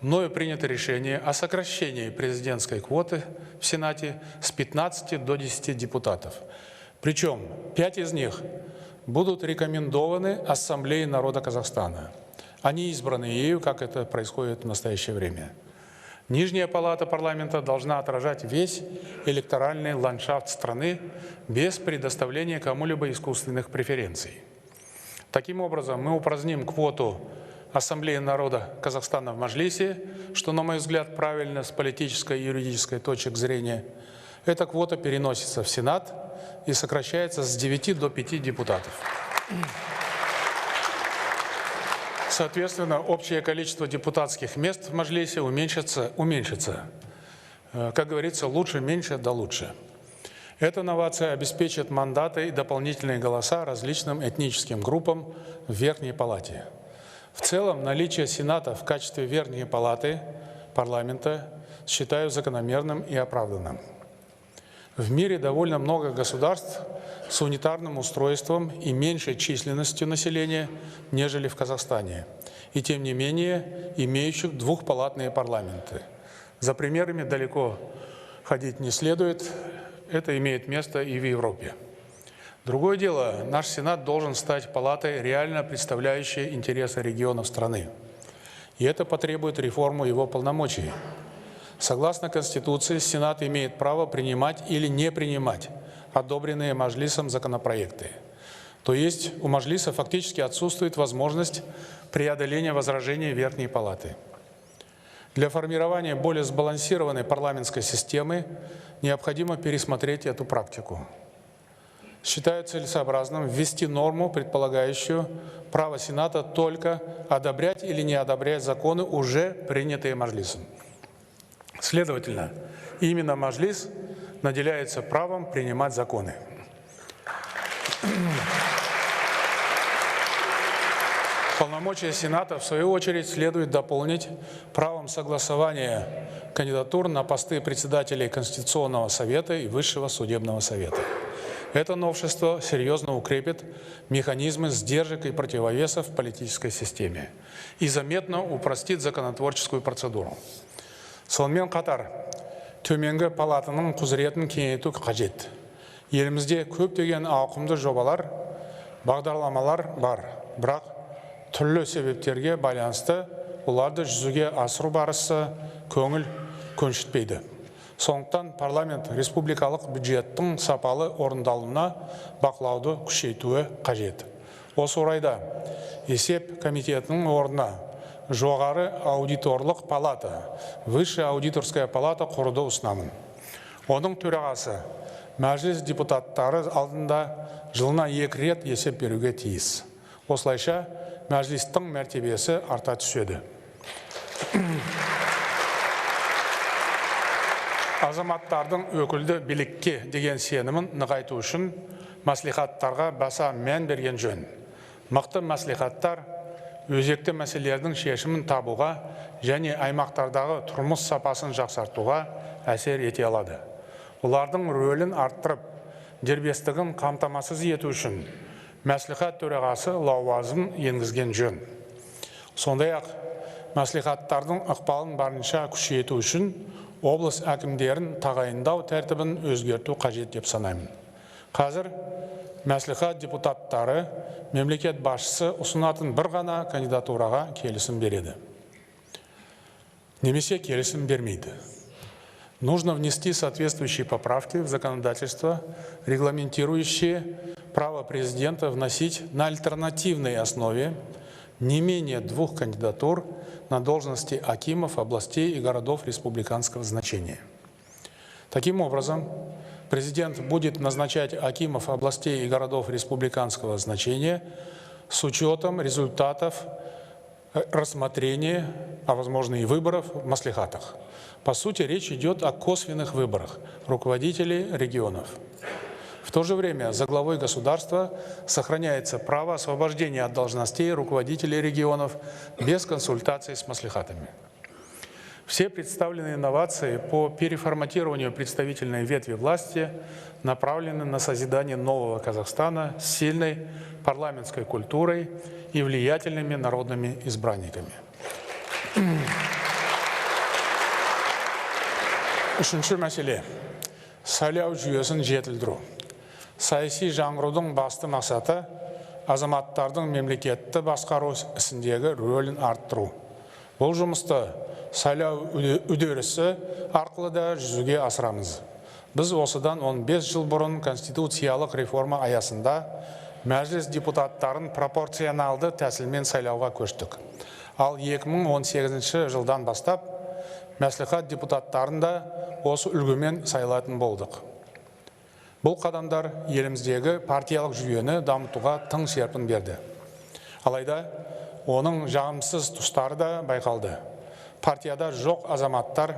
мною принято решение о сокращении президентской квоты в Сенате с 15 до 10 депутатов. Причем 5 из них будут рекомендованы Ассамблеей народа Казахстана. Они избраны ею, как это происходит в настоящее время. Нижняя палата парламента должна отражать весь электоральный ландшафт страны без предоставления кому-либо искусственных преференций. Таким образом, мы упраздним квоту Ассамблеи народа Казахстана в Маджлисе, что, на мой взгляд, правильно с политической и юридической точек зрения. Эта квота переносится в Сенат и сокращается с 9 до 5 депутатов. Соответственно, общее количество депутатских мест в Маджлисе уменьшится. Как говорится, лучше меньше да лучше. Эта новация обеспечит мандаты и дополнительные голоса различным этническим группам в Верхней Палате. В целом, наличие Сената в качестве Верхней Палаты парламента считаю закономерным и оправданным. В мире довольно много государств с унитарным устройством и меньшей численностью населения, нежели в Казахстане, и тем не менее имеющих двухпалатные парламенты. За примерами далеко ходить не следует, это имеет место и в Европе. Другое дело, наш Сенат должен стать палатой, реально представляющей интересы регионов страны. И это потребует реформы его полномочий. Согласно Конституции, Сенат имеет право принимать или не принимать одобренные Маджлисом законопроекты. То есть у Маджлиса фактически отсутствует возможность преодоления возражений Верхней Палаты. Для формирования более сбалансированной парламентской системы необходимо пересмотреть эту практику. Считаю целесообразным ввести норму, предполагающую право Сената только одобрять или не одобрять законы, уже принятые Маджлисом. Следовательно, именно Маджлис наделяется правом принимать законы. Полномочия Сената, в свою очередь, следует дополнить правом согласования кандидатур на посты председателей Конституционного совета и Высшего судебного совета. Это новшество серьезно укрепит механизмы сдержек и противовесов в политической системе и заметно упростит законотворческую процедуру. Сонымен қатар, төменгі палатының құзыретін кеңейту қажет. Елімізде көптеген ауқымды жобалар, бағдарламалар бар, бірақ түрлі себептерге байланысты оларды жүзеге асыру барысы көңіл көншітпейді. Сондықтан парламент республикалық бюджеттің сапалы орындалуына бақылауды күшейтуі қажет. Осы орайда есеп комитетінің орнына жоғары аудиторлық палата, высшая аудиторская палата құруды ұсынамын. Оның төрағасы мәжіліс депутаттары алдында жылына 2 рет есеп беруге тиіс. Осылайша мәжілістің мәртебесі арта түседі. Азаматтардың өкілді билікке деген сенімін нығайту үшін мәслихаттарға баса мән берген жөн. Мықты мәслихаттар өзекті мәселелердің шешімін табуға және аймақтардағы тұрмыс сапасын жақсартуға әсер ете алады. Олардың рөлін арттырып, дербестігін қамтамасыз ету үшін мәслихат төрағасы лауазым енгізген жөн. Сондай-ақ мәслихаттардың ықпалын барынша күшейту үшін облыс әкімдерін тағайындау тәртібін өзгерту қажет деп санаймын. Қазір мәслихат депутаттары мемлекет басшысы ұсынатын бір ғана кандидатураға келісім береді. Немесе келісім бермейді. Нужно внести соответствующие поправки в законодательство, регламентирующие право президента вносить на альтернативной основе не менее 2 кандидатур на должности акимов областей и городов республиканского значения. Таким образом, президент будет назначать акимов областей и городов республиканского значения с учетом результатов рассмотрения, а возможно и выборов в маслихатах. По сути, речь идет о косвенных выборах руководителей регионов. В то же время за главой государства сохраняется право освобождения от должностей руководителей регионов без консультаций с маслихатами. Все представленные инновации по переформатированию представительной ветви власти направлены на созидание нового Казахстана с сильной парламентской культурой и влиятельными народными избранниками. Үшінші мәселе – сайлау жүйесін жетілдіру. Саяси жаңғырудың басты мақсаты азаматтардың мемлекетті басқару ісіндегі рөлін арттыру. Бұл жұмысты сайлау үдерісі арқылы да жүзеге асырамыз. Біз осыдан 15 жыл бұрын конституциялық реформа аясында мәжіліс депутаттарын пропорционалды тәсілмен сайлауға көштік. Ал 2018 жылдан бастап мәслихат депутаттарын да осы үлгімен сайлатын болдық. Бұл қадамдар еліміздегі партиялық жүйені дамытуға тың серпін берді. Алайда оның жағымсыз тұстары да байқалды. Партияда жоқ азаматтар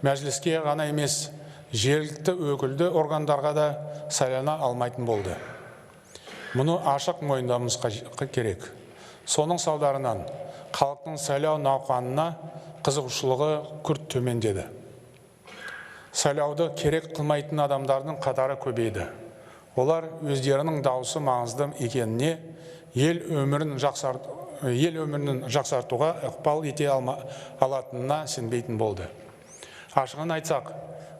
мәжіліске ғана емес, жергілікті өкілді органдарға да сайлана алмайтын болды. Мұны ашық мойындауымыз керек. Соның салдарынан халықтың сайлау науқанына қызығушылығы күрт төмендеді. Сайлауды керек қылмайтын адамдардың қатары көбейді. Олар өздерінің дауысы маңызды екеніне, ел өмірін жақсартуға ықпал ете алатынына сенбейтін болды. Ашығын айтсақ,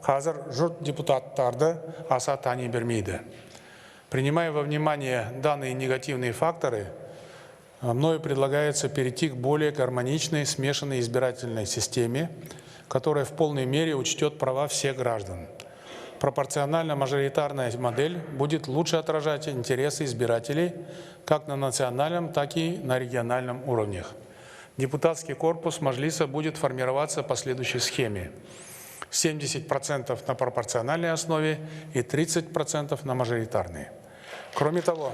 қазір жұрт депутаттарды аса тани бермейді. Принимая во внимание данные негативные факторы, мною предлагается перейти к более гармоничной смешанной избирательной системе, которая в полной мере учтет права всех граждан. Пропорционально-мажоритарная модель будет лучше отражать интересы избирателей как на национальном, так и на региональном уровнях. Депутатский корпус Мажилиса будет формироваться по следующей схеме. 70% на пропорциональной основе и 30% на мажоритарной. Кроме того,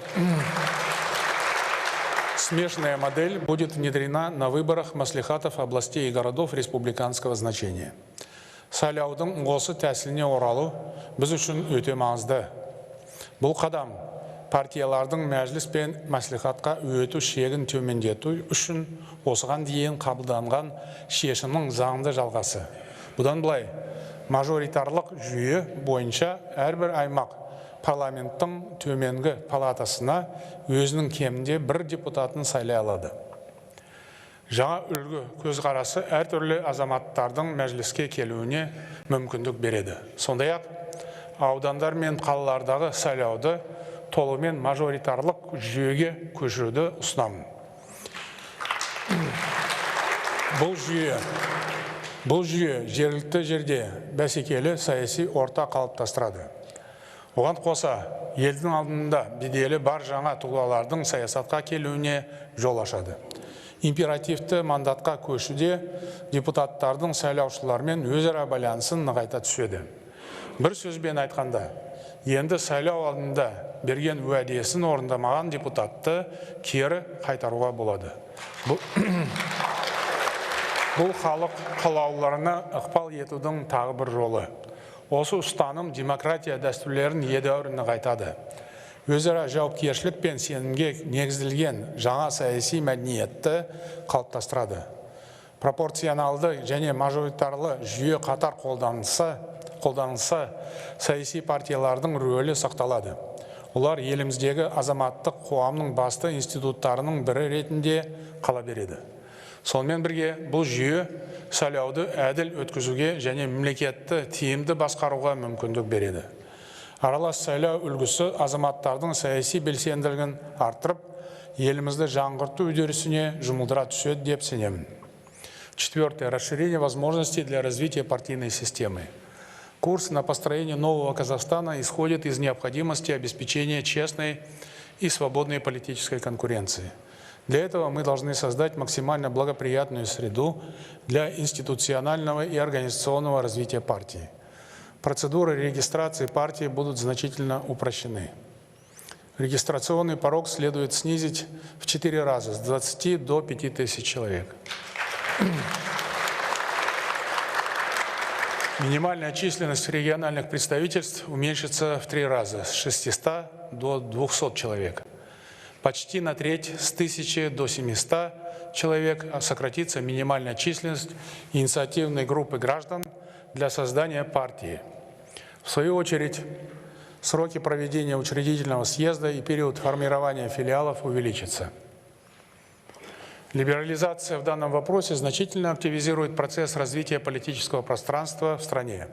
смешанная модель будет внедрена на выборах маслихатов областей и городов республиканского значения. Сайлаудың осы тәсіліне оралу біз үшін өте маңызды. Бұл қадам партиялардың мәжіліс пен маслихатқа өту шегін төмендету үшін осыған дейін қабылданған шешімнің заңды жалғасы. Бұдан былай, мажоритарлық жүйе бойынша әрбір аймақ парламенттің төменгі палатасына өзінің кемінде бір депутатын сайлай алады. Жаңа үлгі көзқарасы әртүрлі азаматтардың мәжіліске келуіне мүмкіндік береді. Сондай-ақ, аудандар мен қалалардағы сайлауды толығымен мажоритарлық жүйеге көшіруді ұсынамын. Бұл жүйе жергілікті жерде бәсекелі саяси орта қалыптастырады. Оған қоса, елдің алдында беделі бар жаңа тұлғалардың саясатқа келуіне жол ашады. Императивті мандатқа көшуде депутаттардың сайлаушылармен өзара байланысын нығайта түседі. Бір сөзбен айтқанда, енді сайлау алдында берген уәдесін орындамаған депутатты кері қайтаруға болады. Бұл халық қалаулыларына ықпал етудің тағы бір жолы. Осы ұстаным демократия дәстүрлерін едәуір нығайтады. Өзара жауапкершілік пен сенімге негізделген жаңа саяси мәдениетті қалыптастырады. Пропорционалды және мажоритарлы жүйе қатар қолданылса, саяси партиялардың рөлі сақталады. Олар еліміздегі азаматтық қоғамның басты институттарының бірі ретінде қала береді. Сонымен бірге бұл жүйе сайлауды әділ өткізуге және мемлекетті тиімді басқаруға мүмкіндік береді. Аралас сайлау үлгісі азаматтардың саяси белсенділігін арттырып, елімізді жаңғырту үдерісіне жұмылдыра түседі деп сенемін. Четвертое. Расширение возможностей для развития партийной системы. Курс на построение нового Казахстана исходит из необходимости обеспечения честной и свободной политической конкуренции. Для этого мы должны создать максимально благоприятную среду для институционального и организационного развития партии. Процедуры регистрации партии будут значительно упрощены. Регистрационный порог следует снизить в 4 раза, с 20 до 5000 человек. Минимальная численность региональных представительств уменьшится в 3 раза, с 600 до 200 человек. Почти на треть, с 1000 до 700 человек, сократится минимальная численность инициативной группы граждан для создания партии. В свою очередь, сроки проведения учредительного съезда и период формирования филиалов увеличатся. Либерализация в данном вопросе значительно активизирует процесс развития политического пространства в стране.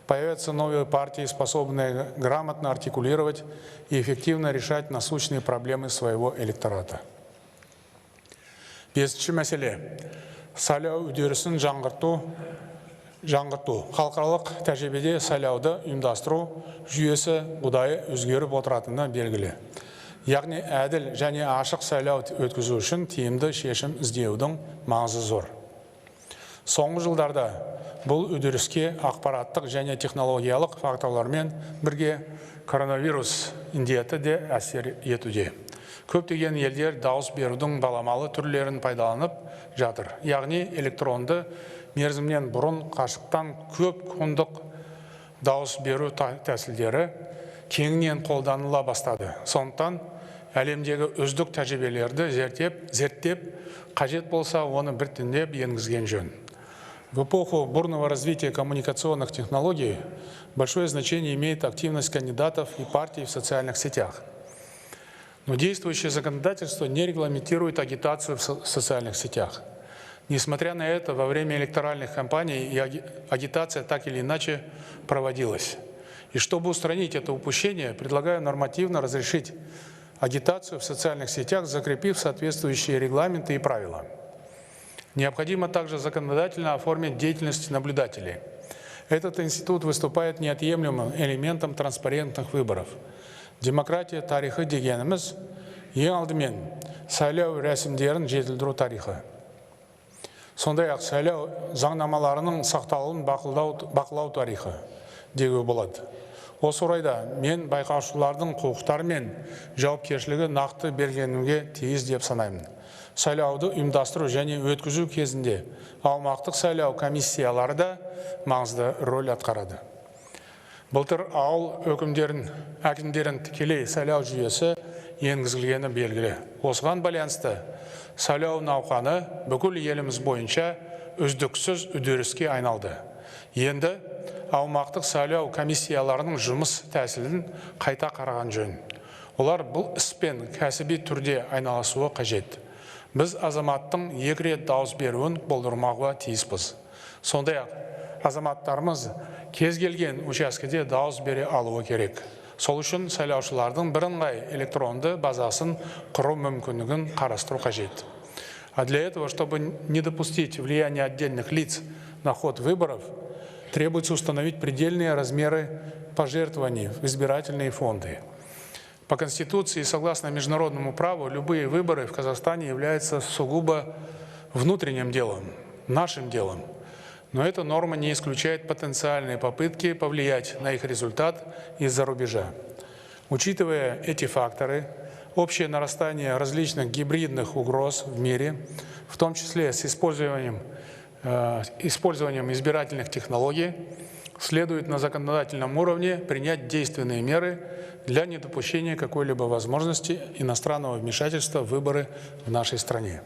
Появятся новые партии, способные грамотно артикулировать и эффективно решать насущные проблемы своего электората. Бесінші мәселе. Сайлау үдерісін жаңғырту. Халықаралық тәжірибеде сайлауды ұйымдастыру жүйесі ұдайы өзгеріп отыратыны белгілі. Яғни әділ және ашық сайлау өткізу үшін тиімді шешім іздеудің маңызы зор. Соңғы жылдарда бұл үдеріске ақпараттық және технологиялық факторлармен бірге коронавирус індеті де әсер етуде. Көптеген елдер дауыс берудің баламалы түрлерін пайдаланып жатыр. Яғни электронды мерзімнен бұрын қашықтан көп күндік дауыс беру тәсілдері кеңінен қолданыла бастады. Сондықтан әлемдегі үздік тәжірибелерді зерттеп, қажет болса оны біртіндеп енгізген жөн. В эпоху бурного развития коммуникационных технологий большое значение имеет активность кандидатов и партий в социальных сетях. Но действующее законодательство не регламентирует агитацию в социальных сетях. Несмотря на это, во время электоральных кампаний агитация так или иначе проводилась. И чтобы устранить это упущение, предлагаю нормативно разрешить агитацию в социальных сетях, закрепив соответствующие регламенты и правила. Необходимо также законодательно оформить деятельность наблюдателей. Этот институт выступает неотъемлемым элементом транспарентных выборов. Демократия тарихы дегеніміз ең алдымен сайлау рәсімдерін жетілдіру тарихы. Сондай-ақ сайлау заңнамаларының сақталуын бақылау тарихы деуге болады. Осы орайда мен байқаушылардың құқықтары мен жауапкершілігі нақты бергенімге тиіс деп санаймын. Сайлауды ұйымдастыру және өткізу кезінде аумақтық сайлау комиссиялары да маңызды рөл атқарады. Былтыр ауыл әкімдерін тікелей сайлау жүйесі енгізілгені белгілі. Осыған байланысты сайлау науқаны бүкіл еліміз бойынша үздіксіз үдеріске айналды. Енді аумақтық сайлау комиссияларының жұмыс тәсілін қайта қараған жөн. Олар бұл іспен кәсіби түрде айналысуы қажет. Біз азаматтың 2 рет дауыс беруін болдырмауға тиіспіз. Сондай-ақ азаматтарымыз кез келген учаскеде дауыс бере алуы керек. Сол үшін сайлаушылардың бірыңғай электронды базасын құру мүмкіндігін қарастыру қажет. А для этого, чтобы не допустить влияния отдельных лиц на ход выборов, требуется установить предельные размеры пожертвований в избирательные фонды. По Конституции и согласно международному праву любые выборы в Казахстане являются сугубо внутренним делом, нашим делом. Но эта норма не исключает потенциальные попытки повлиять на их результат из-за рубежа. Учитывая эти факторы, общее нарастание различных гибридных угроз в мире, в том числе с использованием избирательных технологий, следует на законодательном уровне принять действенные меры для недопущения какой-либо возможности иностранного вмешательства в выборы в нашей стране.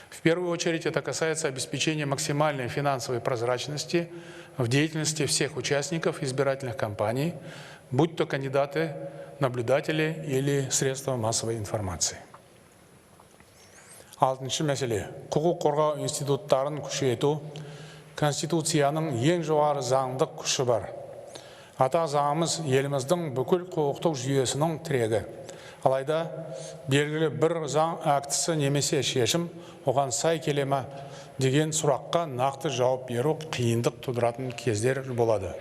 В первую очередь это касается обеспечения максимальной финансовой прозрачности в деятельности всех участников избирательных кампаний, будь то кандидаты, наблюдатели или средства массовой информации. Алтыншы мәселе. Құқық қорғау институттарын күшейту. Конституцияның ең жоғары заңдық күші бар. Ата заңымыз еліміздің бүкіл құқықтық жүйесінің тірегі. Алайда белгілі бір заң актісі немесе шешім оған сай келе ме деген сұраққа нақты жауап беру қиындық тудыратын кездер болады.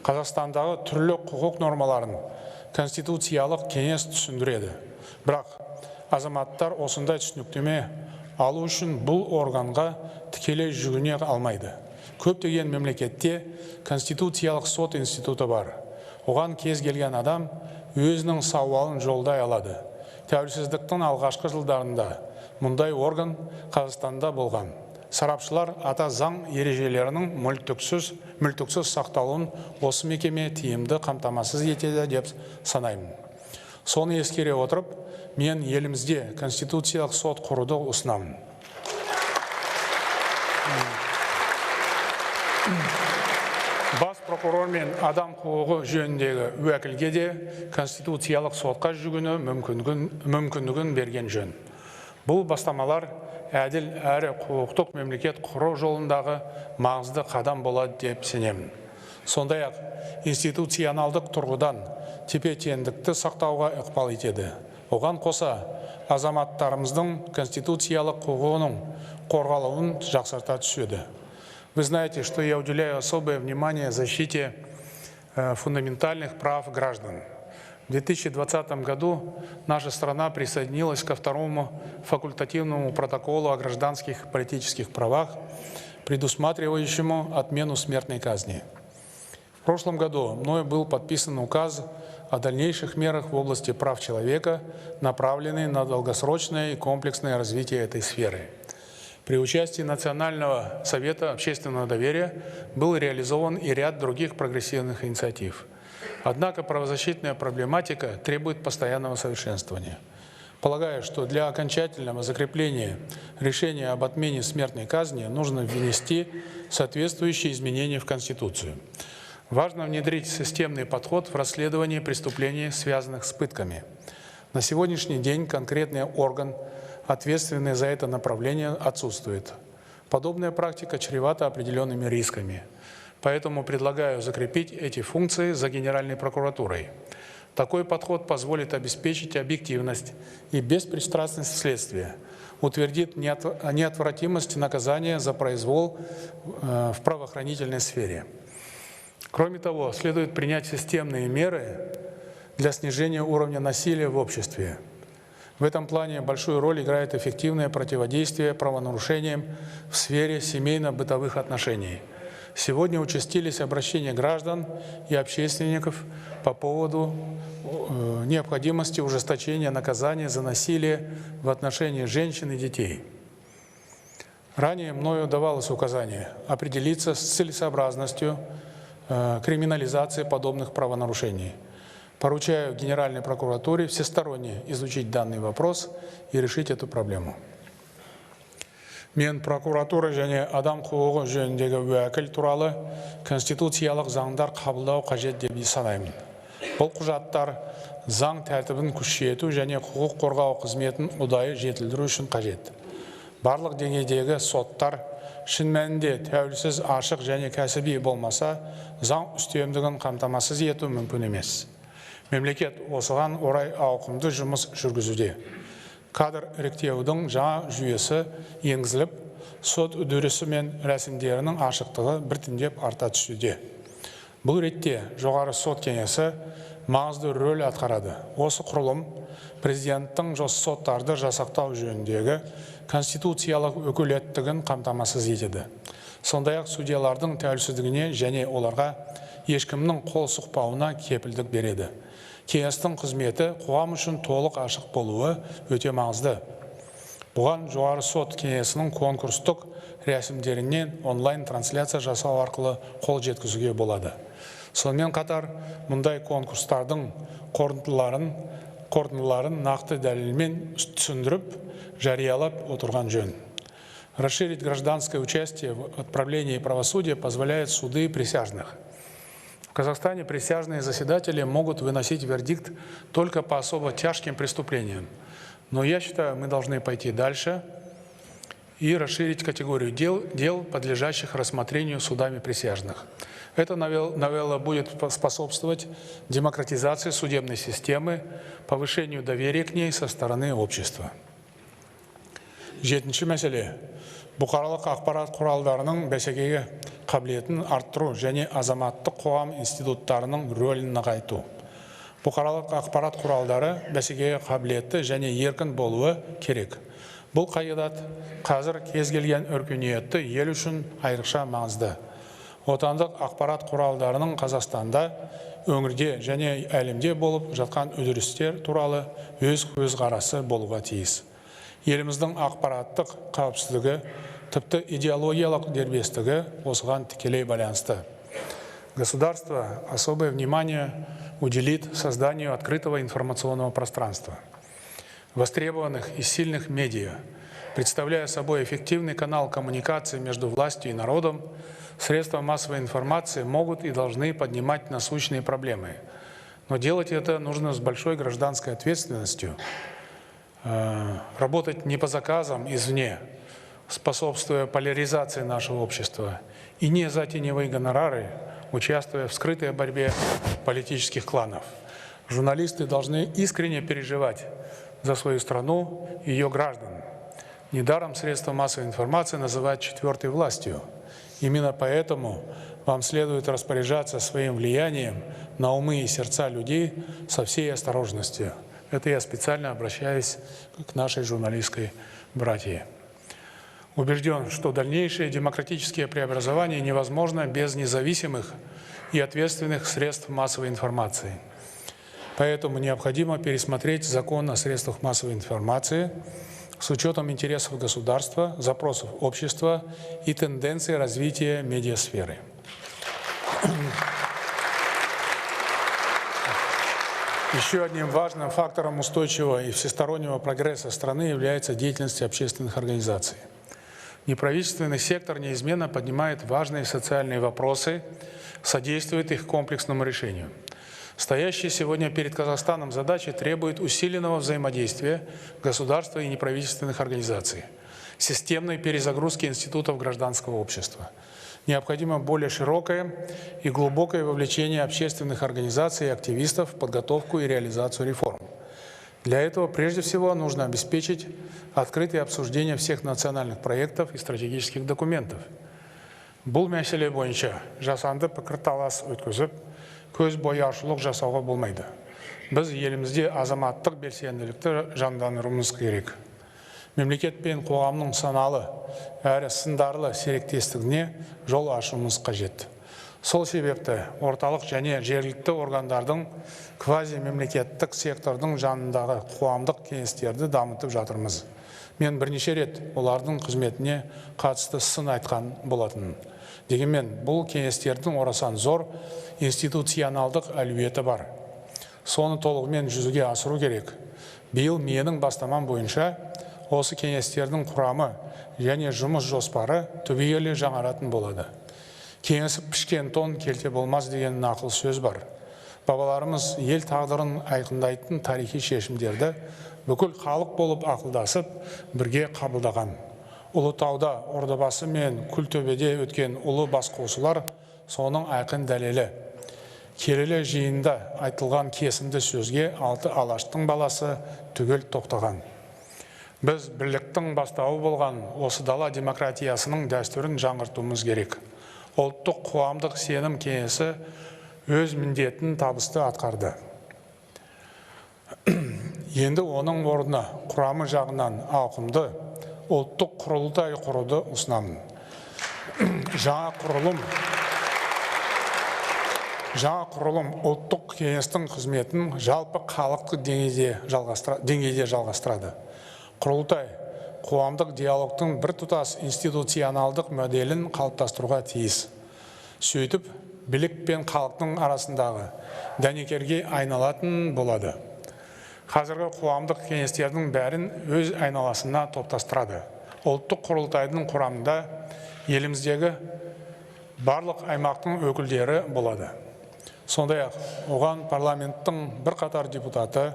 Қазақстандағы түрлі құқық нормаларын конституциялық кеңес түсіндіреді. Бірақ азаматтар осындай түсініктеме алу үшін бұл органға тікелей жүгіне алмайды. Көптеген мемлекетте конституциялық сот институты бар. Оған кез келген адам өзінің сауалын жолдай алады. Тәуелсіздіктің алғашқы жылдарында мұндай орган Қазақстанда болған. Сарапшылар ата заң ережелерінің мүлтіксіз сақталуын осы мекеме тиімді қамтамасыз етеді деп санаймын. Соны ескере отырып, мен елімізде конституциялық сот құруды ұсынамын. Бас прокурор мен адам құқығы жөніндегі уәкілге де конституциялық сотқа жүгіну мүмкіндігін берген жөн. Бұл бастамалар әділ әрі құқықтық мемлекет құру жолындағы маңызды қадам болады деп сенемін. Сондай-ақ институционалдық тұрғыдан тепе-теңдікті сақтауға ықпал етеді. Оған қоса азаматтарымыздың конституциялық құқығының қорғалуын жақсарта түседі. Вы знаете, что я уделяю особое внимание защите фундаментальных прав граждан. В 2020 году наша страна присоединилась ко второму факультативному протоколу о гражданских политических правах, предусматривающему отмену смертной казни. В прошлом году мною был подписан указ о дальнейших мерах в области прав человека, направленный на долгосрочное и комплексное развитие этой сферы. При участии Национального совета общественного доверия был реализован и ряд других прогрессивных инициатив. Однако правозащитная проблематика требует постоянного совершенствования. Полагаю, что для окончательного закрепления решения об отмене смертной казни нужно внести соответствующие изменения в Конституцию. Важно внедрить системный подход в расследовании преступлений, связанных с пытками. На сегодняшний день конкретный орган, ответственный за это направление, отсутствует. Подобная практика чревата определенными рисками. Поэтому предлагаю закрепить эти функции за Генеральной прокуратурой. Такой подход позволит обеспечить объективность и беспристрастность следствия, утвердит неотвратимость наказания за произвол в правоохранительной сфере. Кроме того, следует принять системные меры для снижения уровня насилия в обществе. В этом плане большую роль играет эффективное противодействие правонарушениям в сфере семейно-бытовых отношений. Сегодня участились обращения граждан и общественников по поводу необходимости ужесточения наказания за насилие в отношении женщин и детей. Ранее мною давалось указание определиться с целесообразностью криминализации подобных правонарушений. Поручаю Генеральной прокуратуре всесторонне изучить данный вопрос и решить эту проблему. Мен прокуратура және адам құқығы жөніндегі уәкіл туралы конституциялық заңдар қабылдау қажет деп санаймын. Бұл құжаттар заң тәртібін күшейту және құқық қорғау қызметін ұдайы жетілдіру үшін қажет. Барлық деңгейдегі соттар шын мәнінде тәуелсіз, ашық және кәсіби болмаса, заң үстемдігін қамтамасыз ету мүмкін емес. Мемлекет осыған орай ауқымды жұмыс жүргізуде. Кадр іріктеудің жаңа жүйесі енгізіліп, сот үдерісі мен рәсімдерінің ашықтығы біртіндеп арта түсуде. Бұл ретте жоғары сот кеңесі маңызды рөл атқарады. Осы құрылым президенттің соттарды жасақтау жөніндегі конституциялық өкілеттігін қамтамасыз етеді. Сондай-ақ судьялардың тәуелсіздігіне және оларға ешкімнің қол сұқпауына кепілдік береді. Кеңестің қызметі қоғам үшін толық ашық болуы өте маңызды. Бұған жоғары сот кеңесінің конкурстық рәсімдерінен онлайн трансляция жасау арқылы қол жеткізуге болады. Сонымен қатар, мұндай конкурстардың қорытындыларын нақты дәлелмен түсіндіріп, жариялап отырған жөн. Расширить гражданское участие в отправлении правосудия позволяет суды присяжных. В Казахстане присяжные заседатели могут выносить вердикт только по особо тяжким преступлениям. Но я считаю, мы должны пойти дальше и расширить категорию дел, подлежащих рассмотрению судами присяжных. Эта новелла будет способствовать демократизации судебной системы, повышению доверия к ней со стороны общества. Жетінші мәселе. Бұқаралық ақпарат құралдарының бәсекеге қабілетін арттыру және азаматтық қоғам институттарының рөлін нығайту. Бұқаралық ақпарат құралдары бәсекеге қабілетті және еркін болуы керек. Бұл қағидат қазір кез келген өркениетті ел үшін айрықша маңызды. Отандық ақпарат құралдарының Қазақстанда, өңірде және әлемде болып жатқан үдерістер туралы өз көзқарасы болуға тиіс. Еліміздің ақпараттық қауіпсіздігі, тіпті идеологиялық дербестігі осыған тікелей байланысты. Государство особое внимание уделит созданию открытого информационного пространства, востребованных и сильных медиа, представляя собой эффективный канал коммуникации между властью и народом. Средства массовой информации могут и должны поднимать насущные проблемы. Но делать это нужно с большой гражданской ответственностью, работать не по заказам извне, способствуя поляризации нашего общества, и не за теневые гонорары, участвуя в скрытой борьбе политических кланов. Журналисты должны искренне переживать за свою страну и ее граждан. Недаром средства массовой информации называют четвертой властью. Именно поэтому вам следует распоряжаться своим влиянием на умы и сердца людей со всей осторожностью. Это я специально обращаюсь к нашей журналистской братье. Убежден, что дальнейшие демократические преобразования невозможно без независимых и ответственных средств массовой информации. Поэтому необходимо пересмотреть закон о средствах массовой информации с учетом интересов государства, запросов общества и тенденций развития медиасферы. Еще одним важным фактором устойчивого и всестороннего прогресса страны является деятельность общественных организаций. Неправительственный сектор неизменно поднимает важные социальные вопросы, содействует их комплексному решению. Стоящие сегодня перед Казахстаном задачи требуют усиленного взаимодействия государства и неправительственных организаций, системной перезагрузки институтов гражданского общества. Необходимо более широкое и глубокое вовлечение общественных организаций и активистов в подготовку и реализацию реформ. Для этого прежде всего нужно обеспечить открытое обсуждение всех национальных проектов и стратегических документов. Бұл мәселе бойынша жасанды пікірталас өткізіп, көз бояушылық жасауға болмайды. Біз елімізде азаматтық белсенділікті жандандыруымыз керек. Мемлекет пен қоғамның саналы әрі сындарлы серіктестігіне жол ашуымыз қажет. Сол себепті орталық және жергілікті органдардың квази-мемлекеттік сектордың жанындағы қоғамдық кеңестерді дамытып жатырмыз. Мен бірнеше рет олардың қызметіне қатысты сын айтқан болатын. Дегенмен, бұл кеңестердің орасан зор институционалдық әлеуеті бар. Соны толығымен жүзеге асыру керек. Биыл менің бастамам бойынша осы кеңестердің құрамы және жұмыс жоспары түбегейлі жаңаратын болады. Кеңесіп пішкен тон келте болмас деген нақыл сөз бар. Бабаларымыз ел тағдырын айқындайтын тарихи шешімдерді бүкіл халық болып ақылдасып бірге қабылдаған. Ұлытауда, Ордабасы мен Күлтөбеде өткен ұлы басқосулар соның айқын дәлелі. Келелі жиында айтылған кесімді сөзге 6 алаштың баласы түгел тоқтаған. Біз бірліктің бастауы болған осы дала демократиясының дәстүрін жаңғыртуымыз керек. Ұлттық қоғамдық сенім кеңесі өз міндетін табысты атқарды. Енді оның орнына құрамы жағынан ауқымды ұлттық құрылтай құруды ұсынамын. Жаңа құрылым ұлттық кеңестің қызметін жалпы халықтық деңгейде жалғастырады. Құрылтай қоғамдық диалогтың біртұтас институционалдық моделін қалыптастыруға тиіс. Сөйтіп, билік пен халықтың арасындағы дәнекерге айналатын болады. Қазіргі қоғамдық кеңестердің бәрін өз айналасына топтастырады. Ұлттық құрылтайдың құрамында еліміздегі барлық аймақтың өкілдері болады. Сондай-ақ, оған парламенттің бірқатар депутаты,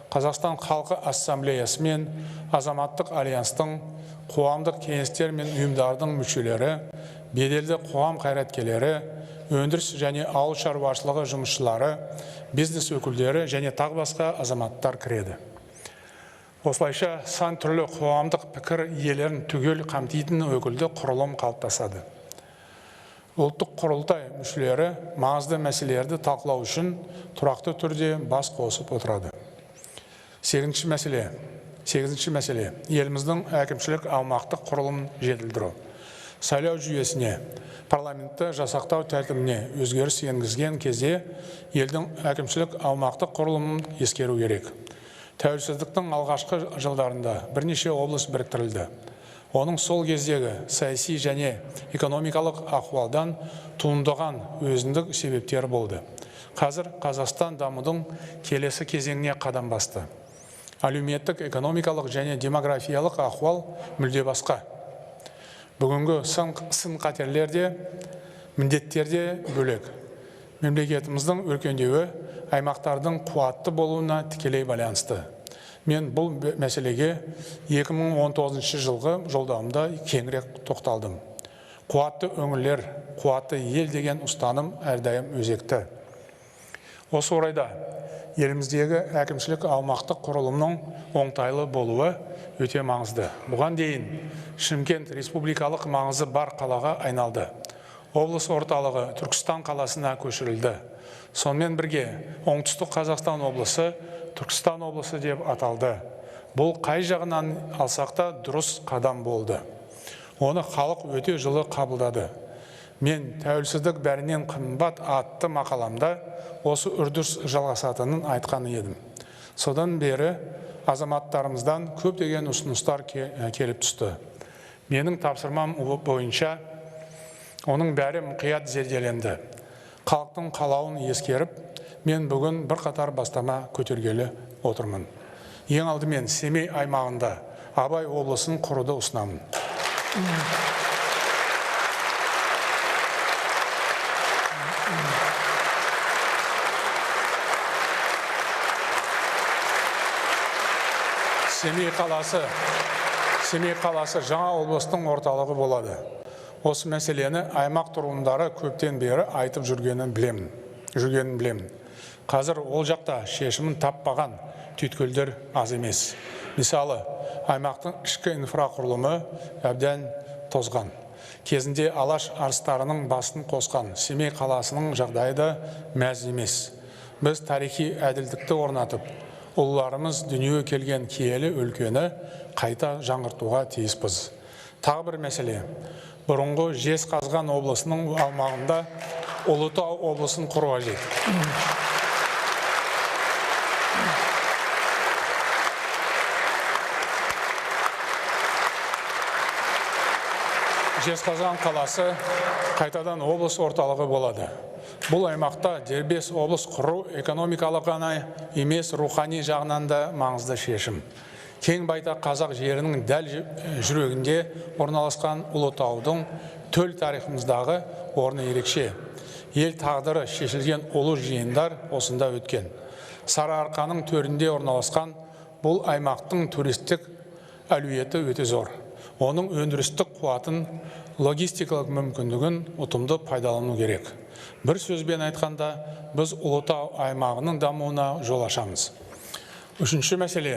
Қазақстан халқы ассамблеясы мен азаматтық альянстың, қоғамдық кеңестер мен ұйымдардың мүшелері, беделді қоғам қайраткерлері, өндіріс және ауыл шаруашылығы жұмысшылары, бизнес өкілдері және тағы басқа азаматтар кіреді. Осылайша сан түрлі қоғамдық пікір иелерін түгел қамтитын өкілді құрылым қалыптасады. Ұлттық құрылтай мүшелері маңызды мәселелерді талқылау үшін тұрақты түрде бас қосып отырады. Сегізінші мәселе, еліміздің әкімшілік аумақтық құрылымын жетілдіру. Сайлау жүйесіне, парламентті жасақтау тәртібіне өзгеріс енгізген кезде елдің әкімшілік аумақтық құрылымын ескеру керек. Тәуелсіздіктің алғашқы жылдарында бірнеше облыс біріктірілді. Оның сол кездегі саяси және экономикалық ахуалдан туындаған өзіндік себептері болды. Қазір Қазақстан дамудың келесі кезеңіне қадам басты. Әлеуметтік, экономикалық және демографиялық ахуал мүлде басқа. Бүгінгі сын-қатерлерде, міндеттерде бөлек. Мемлекетіміздің өркендеуі аймақтардың қуатты болуына тікелей байланысты. Мен бұл мәселеге 2019 жылғы жолдауымда кеңірек тоқталдым. Қуатты өңірлер, қуатты ел деген ұстаным әрдайым өзекті. Осы орайда еліміздегі әкімшілік аумақтық құрылымның оңтайлы болуы өте маңызды. Бұған дейін Шымкент республикалық маңызы бар қалаға айналды. Облыс орталығы Түркістан қаласына көшірілді. Сонымен бірге оңтүстік Қазақстан облысы Түркістан облысы деп аталды. Бұл қай жағынан алсақта дұрыс қадам болды. Оны халық өте жылы қабылдады. Мен тәуелсіздік бәрінен қымбат атты мақаламда осы үрдіс жалғасатынын айтқан едім. Содан бері азаматтарымыздан көптеген ұсыныстар келіп түсті. Менің тапсырмам бойынша оның бәрі мұқият зерделенді. Халықтың қалауын ескеріп, мен бүгін бірқатар бастама көтергелі отырмын. Ең алдымен Семей аймағында Абай облысын құруды ұсынамын. Семей қаласы жаңа облыстың орталығы болады. Осы мәселені аймақ тұрғындары көптен бері айтып жүргенін білемін. Қазір ол жақта шешімін таппаған түйткілдер аз емес. Мысалы, аймақтың ішкі инфрақұрылымы әбден тозған. Кезінде Алаш арыстарының басын қосқан Семей қаласының жағдайы да мәз емес. Біз тарихи әділдікті орнатып, ұлыларымыз дүниеге келген киелі өлкені қайта жаңғыртуға тиіспіз. Тағы бір мәселе, бұрынғы Жезқазған облысының аумағында Ұлытау облысын құру қажет. Жезқазған қаласы қайтадан облыс орталығы болады. Бұл аймақта дербес облыс құру экономикалық ғана емес рухани жағынан да маңызды шешім. Кең байтақ қазақ жерінің дәл жүрегінде орналасқан Ұлытаудың төл тарихымыздағы орны ерекше. Ел тағдыры шешілген ұлы жиындар осында өткен. Сарыарқаның төрінде орналасқан бұл аймақтың туристік әлеуеті өте зор. Оның өндірістік қуатын, логистикалық мүмкіндігін ұтымды пайдалану керек. Бір сөзбен айтқанда, біз Ұлытау аймағының дамуына жол ашамыз. Үшінші мәселе,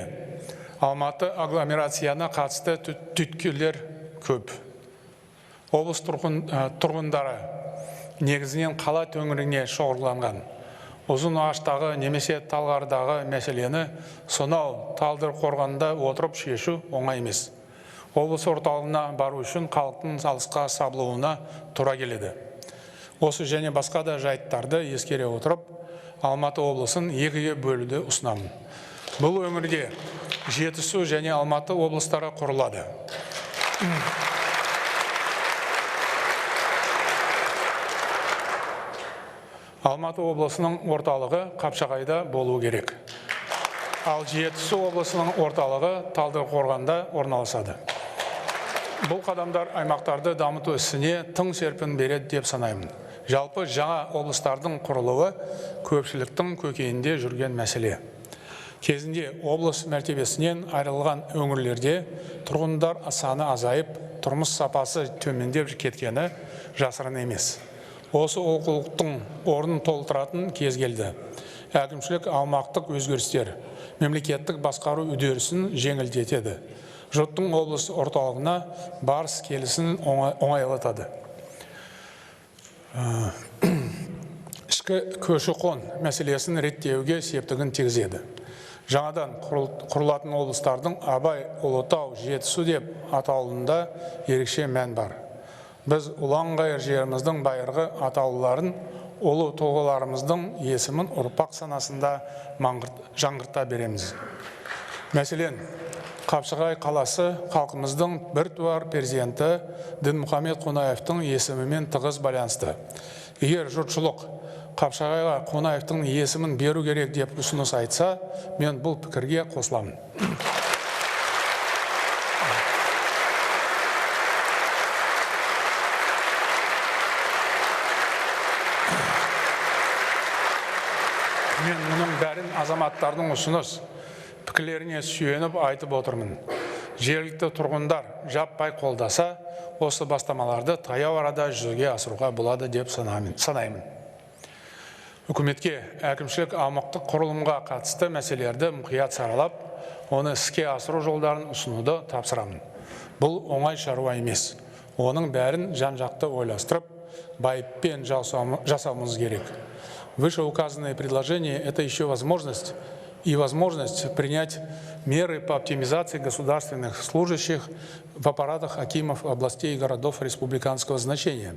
Алматы агломерацияна қатысты түйткілдер көп. Облыс тұрғындары негізінен қала төңірегіне шоғырланған. Ұзын ағаштағы немесе талғардағы мәселені сонау Талдықорғанда отырып шешу оңай емес. Облыс орталығына бару үшін халықтың алысқа сабылуына тура келеді. Осы және басқа да жайттарды ескере отырып, Алматы облысын екіге бөлуді ұсынамын. Бұл өңірде Жетісу және Алматы облыстары құрылады. Алматы облысының орталығы Қапшағайда болу керек. Ал Жетісу облысының орталығы Талдықорғанда орналасады. Бұл қадамдар аймақтарды дамыту ісіне тың серпін береді деп санаймын. Жалпы жаңа облыстардың құрылуы көпшіліктің көкейінде жүрген мәселе. Кезінде облыс мәртебесінен айырылған өңірлерде тұрғындар саны азайып, тұрмыс сапасы төмендеп кеткені жасырын емес. Осы олқылықтың орнын толтыратын кез келді. Әкімшілік аумақтық өзгерістер мемлекеттік басқару үдерісін жеңілдетеді. Жұрттың облыс орталығына барыс келісін оңайлатады. Ішкі көші-қон мәселесін реттеуге септігін тигізеді. Жаңадан құрылатын облыстардың Абай, Ұлытау, Жетісу деп атаулында ерекше мән бар. Біз ұлан-ғайыр жеріміздің байырғы атауларын, ұлы тұлғаларымыздың есімін ұрпақ санасында жаңғырта береміз. Мәселен, Қапшағай қаласы халқымыздың біртуар перзенті Дінмұхамед Қонаевтың есімімен тығыз байланысты. Егер жұртшылық Қапшағайға Қонаевтың есімін беру керек деп ұсыныс айтса, мен бұл пікірге қосыламын. Мен мұның бәрін азаматтардың ұсыныс пікірлеріне сүйеніп айтып отырмын. Жергілікті тұрғындар жаппай қолдаса, осы бастамаларды таяу арада жүзеге асыруға болады деп санаймын. Үкіметке әкімшілік аумақтық құрылымға қатысты мәселелерді мұқият саралап, оны іске асыру жолдарын ұсынуды тапсырамын. Бұл оңай шаруа емес. Оның бәрін жан-жақты ойластырып, байыппен жасауымыз керек. Вышеуказанное предложение – это еще возможность принять меры по оптимизации государственных служащих в аппаратах акимов областей и городов республиканского значения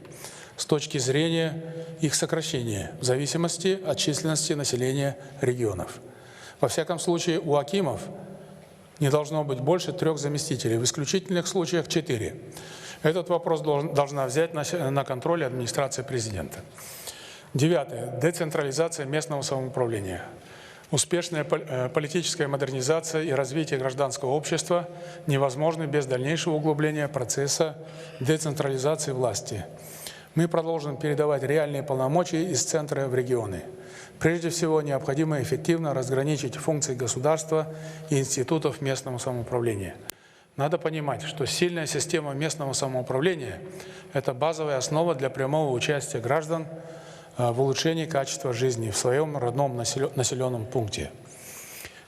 с точки зрения их сокращения в зависимости от численности населения регионов. Во всяком случае, у акимов не должно быть больше 3 заместителей, в исключительных случаях 4. Этот вопрос должна взять на контроль администрация президента. 9. Децентрализация местного самоуправления. Успешная политическая модернизация и развитие гражданского общества невозможны без дальнейшего углубления процесса децентрализации власти. Мы продолжим передавать реальные полномочия из центра в регионы. Прежде всего, необходимо эффективно разграничить функции государства и институтов местного самоуправления. Надо понимать, что сильная система местного самоуправления – это базовая основа для прямого участия граждан в улучшении качества жизни в своем родном населенном пункте.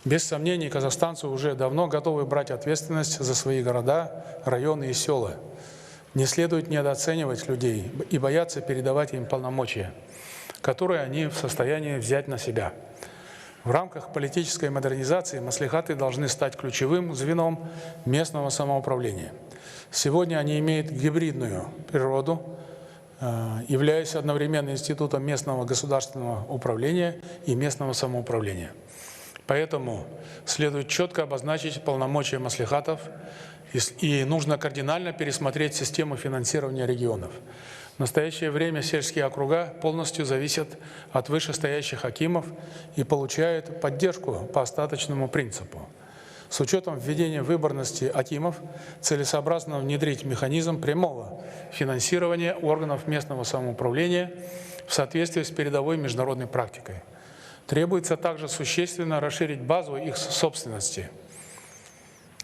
Без сомнений, казахстанцы уже давно готовы брать ответственность за свои города, районы и села. Не следует недооценивать людей и бояться передавать им полномочия, которые они в состоянии взять на себя. В рамках политической модернизации маслихаты должны стать ключевым звеном местного самоуправления. Сегодня они имеют гибридную природу, являясь одновременно институтом местного государственного управления и местного самоуправления. Поэтому следует четко обозначить полномочия маслихатов и нужно кардинально пересмотреть систему финансирования регионов. В настоящее время сельские округа полностью зависят от вышестоящих акимов и получают поддержку по остаточному принципу. С учетом введения выборности акимов целесообразно внедрить механизм прямого финансирования органов местного самоуправления в соответствии с передовой международной практикой. Требуется также существенно расширить базу их собственности.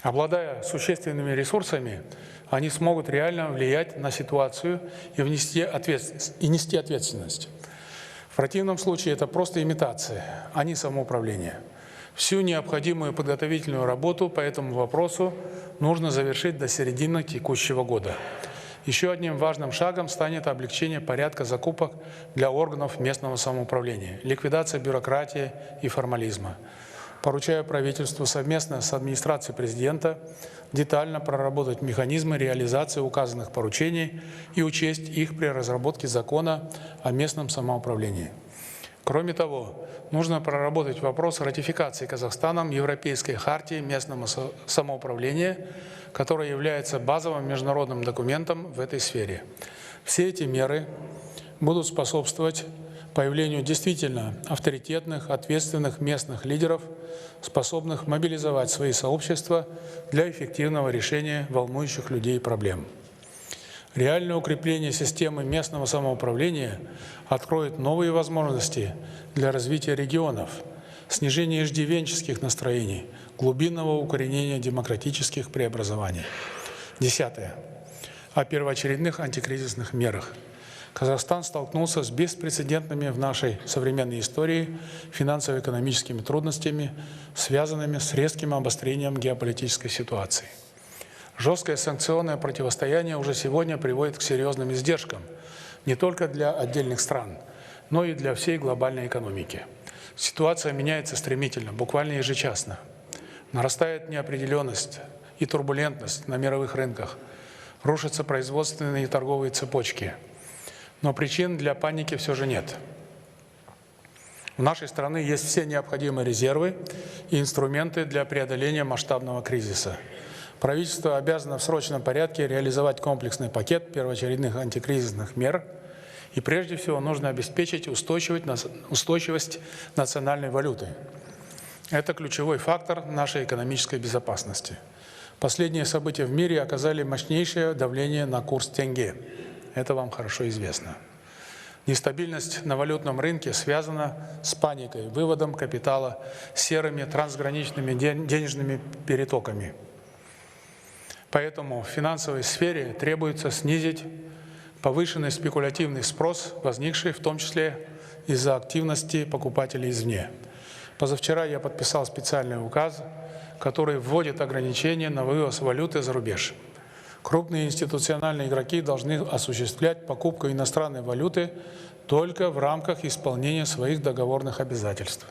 Обладая существенными ресурсами, они смогут реально влиять на ситуацию и нести ответственность. В противном случае это просто имитация, а не самоуправление. Всю необходимую подготовительную работу по этому вопросу нужно завершить до середины текущего года. Еще одним важным шагом станет облегчение порядка закупок для органов местного самоуправления, ликвидация бюрократии и формализма. Поручаю правительству совместно с администрацией президента детально проработать механизмы реализации указанных поручений и учесть их при разработке закона о местном самоуправлении. Кроме того, нужно проработать вопрос ратификации Казахстаном Европейской хартии местного самоуправления, которая является базовым международным документом в этой сфере. Все эти меры будут способствовать появлению действительно авторитетных, ответственных местных лидеров, способных мобилизовать свои сообщества для эффективного решения волнующих людей проблем. Реальное укрепление системы местного самоуправления откроет новые возможности для развития регионов, снижения иждивенческих настроений, глубинного укоренения демократических преобразований. 10. О первоочередных антикризисных мерах. Казахстан столкнулся с беспрецедентными в нашей современной истории финансово-экономическими трудностями, связанными с резким обострением геополитической ситуации. Жесткое санкционное противостояние уже сегодня приводит к серьезным издержкам не только для отдельных стран, но и для всей глобальной экономики. Ситуация меняется стремительно, буквально ежечасно. Нарастает неопределенность и турбулентность на мировых рынках, рушатся производственные и торговые цепочки. Но причин для паники все же нет. У нашей страны есть все необходимые резервы и инструменты для преодоления масштабного кризиса. Правительство обязано в срочном порядке реализовать комплексный пакет первоочередных антикризисных мер, и прежде всего нужно обеспечить устойчивость национальной валюты. Это ключевой фактор нашей экономической безопасности. Последние события в мире оказали мощнейшее давление на курс тенге. Это вам хорошо известно. Нестабильность на валютном рынке связана с паникой, выводом капитала, серыми трансграничными денежными перетоками. Поэтому в финансовой сфере требуется снизить повышенный спекулятивный спрос, возникший в том числе из-за активности покупателей извне. Позавчера я подписал специальный указ, который вводит ограничения на вывоз валюты за рубеж. Крупные институциональные игроки должны осуществлять покупку иностранной валюты только в рамках исполнения своих договорных обязательств,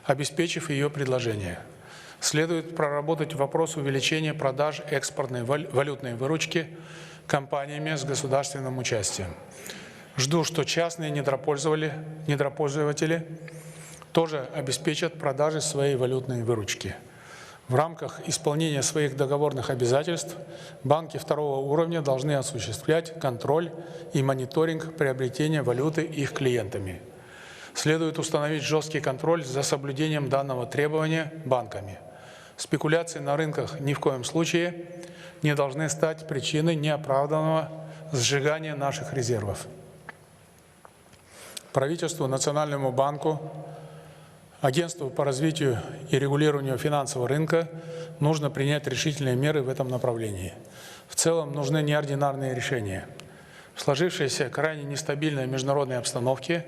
обеспечив ее предложение. Следует проработать вопрос увеличения продаж экспортной валютной выручки компаниями с государственным участием. Жду, что частные недропользователи тоже обеспечат продажи своей валютной выручки. В рамках исполнения своих договорных обязательств банки второго уровня должны осуществлять контроль и мониторинг приобретения валюты их клиентами. Следует установить жесткий контроль за соблюдением данного требования банками. Спекуляции на рынках ни в коем случае не должны стать причиной неоправданного сжигания наших резервов. Правительству, Национальному банку, Агентству по развитию и регулированию финансового рынка нужно принять решительные меры в этом направлении. В целом нужны неординарные решения. В сложившейся крайне нестабильной международной обстановке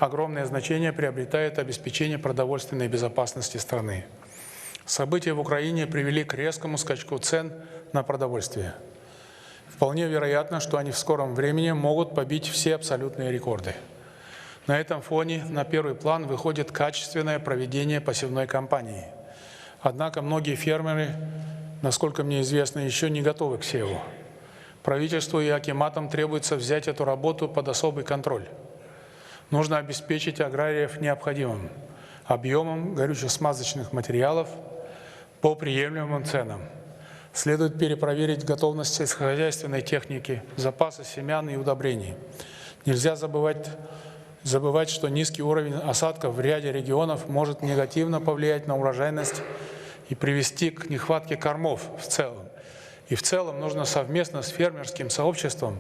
огромное значение приобретает обеспечение продовольственной безопасности страны. События в Украине привели к резкому скачку цен на продовольствие. Вполне вероятно, что они в скором времени могут побить все абсолютные рекорды. На этом фоне на первый план выходит качественное проведение посевной кампании. Однако многие фермеры, насколько мне известно, еще не готовы к севу. Правительству и акиматам требуется взять эту работу под особый контроль. Нужно обеспечить аграриев необходимым объемом горюче-смазочных материалов по приемлемым ценам. Следует перепроверить готовность сельскохозяйственной техники, запасы семян и удобрений. Нельзя забывать, что низкий уровень осадков в ряде регионов может негативно повлиять на урожайность и привести к нехватке кормов в целом. И в целом нужно совместно с фермерским сообществом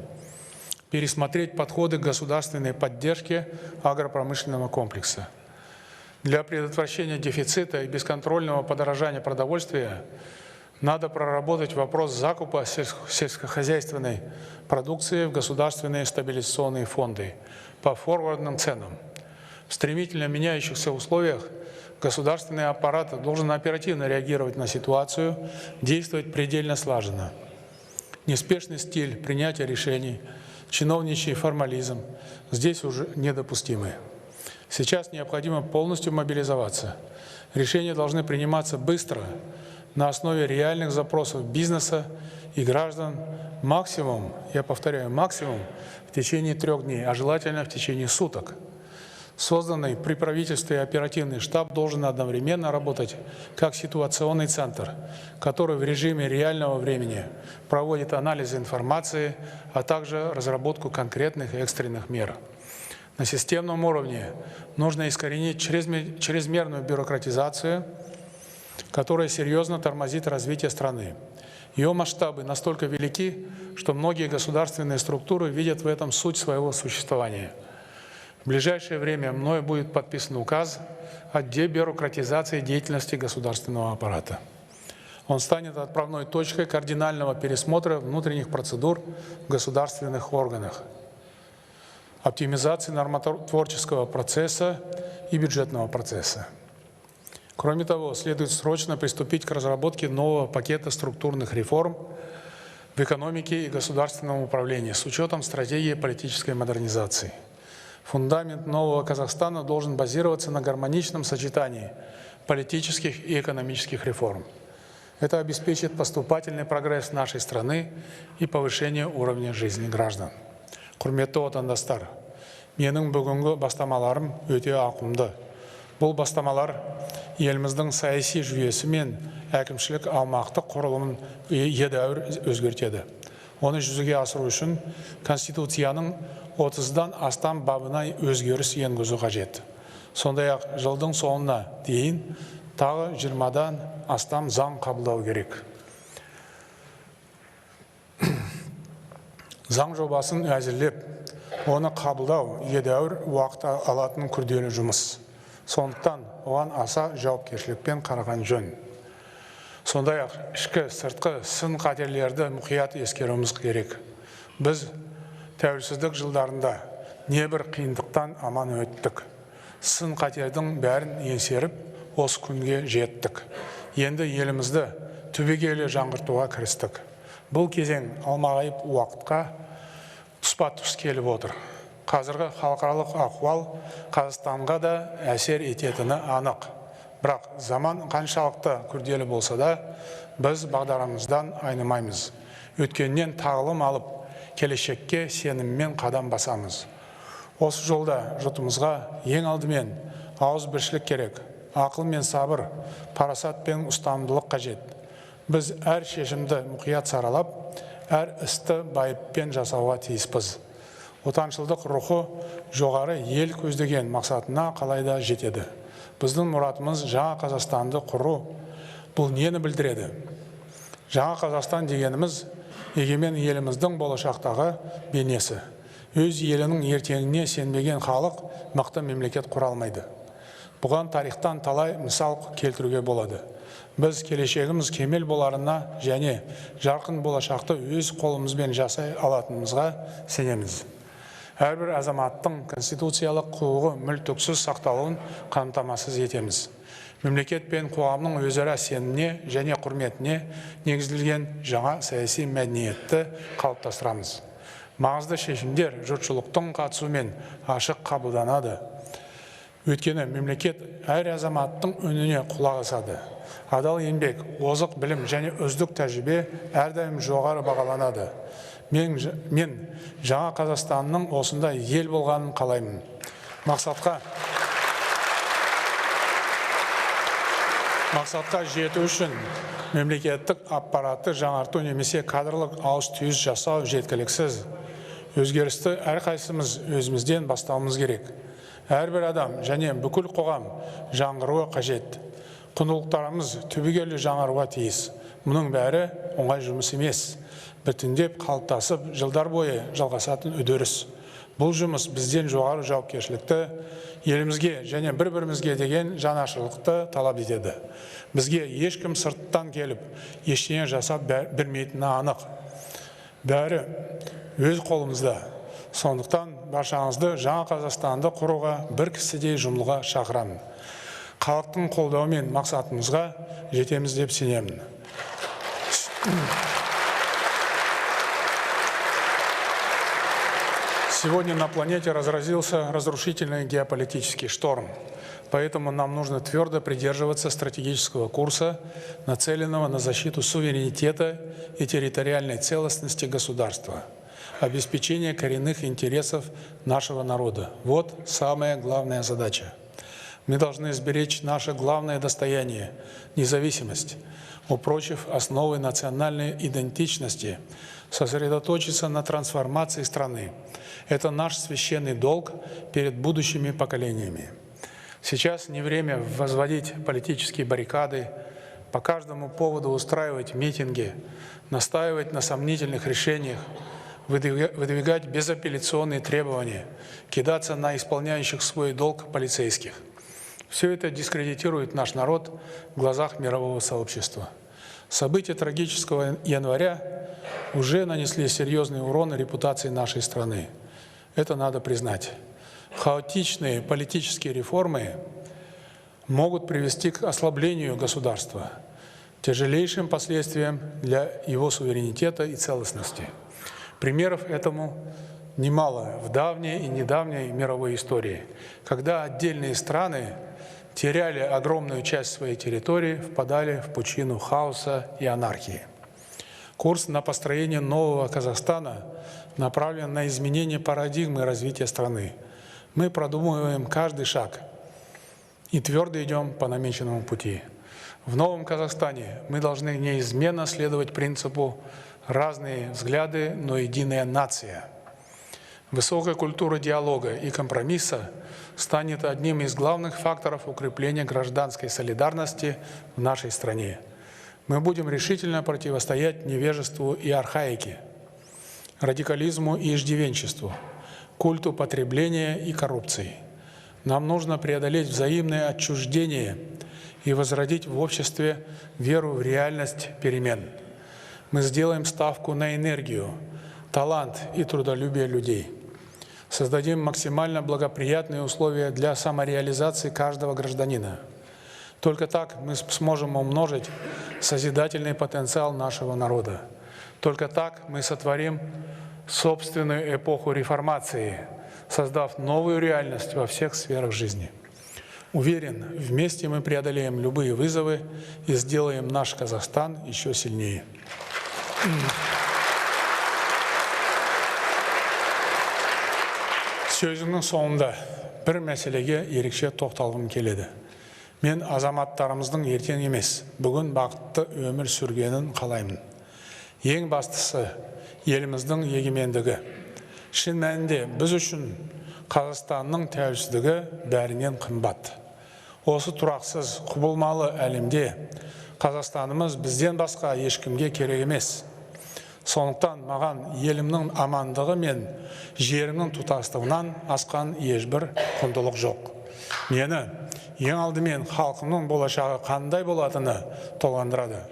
пересмотреть подходы к государственной поддержке агропромышленного комплекса. Для предотвращения дефицита и бесконтрольного подорожания продовольствия надо проработать вопрос закупа сельскохозяйственной продукции в государственные стабилизационные фонды по форвардным ценам. В стремительно меняющихся условиях Государственный аппарат должен оперативно реагировать на ситуацию, действовать предельно слаженно. Неспешный стиль принятия решений, чиновничий формализм здесь уже недопустимы. Сейчас необходимо полностью мобилизоваться. Решения должны приниматься быстро, на основе реальных запросов бизнеса и граждан, максимум, я повторяю, максимум в течение 3 дней, а желательно в течение суток. Созданный при правительстве оперативный штаб должен одновременно работать как ситуационный центр, который в режиме реального времени проводит анализ информации, а также разработку конкретных и экстренных мер. На системном уровне нужно искоренить чрезмерную бюрократизацию, которая серьезно тормозит развитие страны. Ее масштабы настолько велики, что многие государственные структуры видят в этом суть своего существования. В ближайшее время мною будет подписан указ о дебюрократизации деятельности государственного аппарата. Он станет отправной точкой кардинального пересмотра внутренних процедур в государственных органах, оптимизации нормотворческого процесса и бюджетного процесса. Кроме того, следует срочно приступить к разработке нового пакета структурных реформ в экономике и государственном управлении с учетом стратегии политической модернизации. Фундамент нового Казахстана должен базироваться на гармоничном сочетании политических и экономических реформ. Это обеспечит поступательный прогресс нашей страны и повышение уровня жизни граждан. Құрметті отандастар, менің бүгінгі бастамаларым өте ауқымды. Бұл бастамалар еліміздің саяси жүйесі мен әкімшілік аумақтық құрылымын едәуір өзгертеді. Оны жүзеге асыру үшін Конституцияның 30-дан астам бабына өзгеріс енгізу қажет. Сондай-ақ жылдың соңына дейін тағы 20-дан астам заң қабылдау керек. Заң жобасын әзірлеп, оны қабылдау едәуір уақыт алатын күрделі жұмыс. Сондықтан оған аса жауапкершілікпен қараған жөн. Сондай-ақ ішкі сыртқы сын қатерлерді мұқият ескеруіміз керек. Біз тәуелсіздік жылдарында небір қиындықтан аман өттік. Сын қатердің бәрін еңсеріп, осы күнге жеттік. Енді елімізді түбегейлі жаңғыртуға кірістік. Бұл кезең алмағайып уақытқа тұспа-тұс келіп отыр. Қазіргі халықаралық ахуал Қазақстанға да әсер ететіні анық. Бірақ заман қаншалықты күрделі болса да, біз бағдарымыздан айнымаймыз. Өткеннен тағылым алып, келешекке сеніммен қадам басамыз. Осы жолда жұртымызға ең алдымен ауызбіршілік керек, ақыл мен сабыр, парасат пен ұстамдылық қажет. Біз әр шешімді мұқият саралап, әр істі байыппен жасауға тиіспіз. Отаншылдық рухы жоғары ел көздеген мақсатына қалайда жетеді. Біздің мұратымыз жаңа Қазақстанды құру. Бұл нені білдіреді? Жаңа Қазақстан дегеніміз егемен еліміздің болашақтағы бейнесі. Өз елінің ертеңіне сенбеген халық мықты мемлекет құра алмайды. Бұған тарихтан талай мысал келтіруге болады. Біз келешегіміз кемел боларына және жарқын болашақты өз қолымызбен жасай алатынымызға сенеміз. Әрбір азаматтың конституциялық құқығы мүлтіксіз сақталуын қамтамасыз етеміз. Мемлекет пен қоғамның өзара сеніміне және құрметіне негізделген жаңа саяси мәдениетті қалыптастырамыз. Маңызды шешімдер жұртшылықтың қатысуымен ашық қабылданады. Өйткені мемлекет әр азаматтың үніне құлақ асады. Адал еңбек, озық білім және үздік тәжірибе әрдайым жоғары бағаланады. Мен жаңа Қазақстанның осындай ел болғанын қалаймын. Мақсатқа жету үшін мемлекеттік аппаратты жаңарту немесе кадрлық ауыс-түйіс жасау жеткіліксіз. Өзгерісті әрқайсымыз өзімізден бастауымыз керек. Әрбір адам және бүкіл қоғам жаңғыруы қажет. Құндылықтарымыз түбегейлі жаңаруға тиіс. Мұның бәрі оңай жұмыс емес. Біртіндеп қалыптасып, жылдар бойы жалғасатын үдеріс. Бұл жұмыс бізден жоғары жауапкершілікті, елімізге және бір-бірімізге деген жанашырлықты талап етеді. Бізге ешкім сырттан келіп, ештеңе жасап бермейтіні анық. Бәрі өз қолымызда. Сондықтан баршаңызды жаңа Қазақстанды құруға бір кісідей жұмылға шақырамын. халықтың қолдауымен мақсатымызға жетеміз деп сенемін. Сегодня на планете разразился разрушительный геополитический шторм. Поэтому нам нужно твердо придерживаться стратегического курса, нацеленного на защиту суверенитета и территориальной целостности государства, обеспечение коренных интересов нашего народа. Вот самая главная задача. Мы должны сберечь наше главное достояние – независимость, упрочив основы национальной идентичности, сосредоточиться на трансформации страны. Это наш священный долг перед будущими поколениями. Сейчас не время возводить политические баррикады, по каждому поводу устраивать митинги, настаивать на сомнительных решениях, выдвигать безапелляционные требования, кидаться на исполняющих свой долг полицейских. Все это дискредитирует наш народ в глазах мирового сообщества. События трагического января уже нанесли серьезный урон репутации нашей страны. Это надо признать. Хаотичные политические реформы могут привести к ослаблению государства, тяжелейшим последствиям для его суверенитета и целостности. Примеров этому немало в давней и недавней мировой истории, когда отдельные страны теряли огромную часть своей территории, впадали в пучину хаоса и анархии. Курс на построение нового Казахстана направлен на изменение парадигмы развития страны. Мы продумываем каждый шаг и твердо идем по намеченному пути. В новом Казахстане мы должны неизменно следовать принципу «разные взгляды, но единая нация». Высокая культура диалога и компромисса станет одним из главных факторов укрепления гражданской солидарности в нашей стране. Мы будем решительно противостоять невежеству и архаике, радикализму и иждивенчеству, культу потребления и коррупции. Нам нужно преодолеть взаимное отчуждение и возродить в обществе веру в реальность перемен. Мы сделаем ставку на энергию, талант и трудолюбие людей. Создадим максимально благоприятные условия для самореализации каждого гражданина. Только так мы сможем умножить созидательный потенциал нашего народа. Только так мы сотворим собственную эпоху реформации, создав новую реальность во всех сферах жизни. Уверен, вместе мы преодолеем любые вызовы и сделаем наш Казахстан еще сильнее. Сөзімнің соңында бір мәселеге ерекше тоқталғым келеді. Мен азаматтарымыздың ертең емес, бүгін бақытты өмір сүргенін қалаймын. Ең бастысы еліміздің егемендігі. Шын мәнінде біз үшін Қазақстанның тәуелсіздігі бәрінен қымбат. Осы тұрақсыз, құбылмалы әлемде Қазақстанымыз бізден басқа ешкімге керек емес. Сондықтан маған елімнің амандығы мен жерінің тұтастығынан асқан ешбір құндылық жоқ. Мені ең алдымен халқымның болашағы қандай болатыны толғандырады.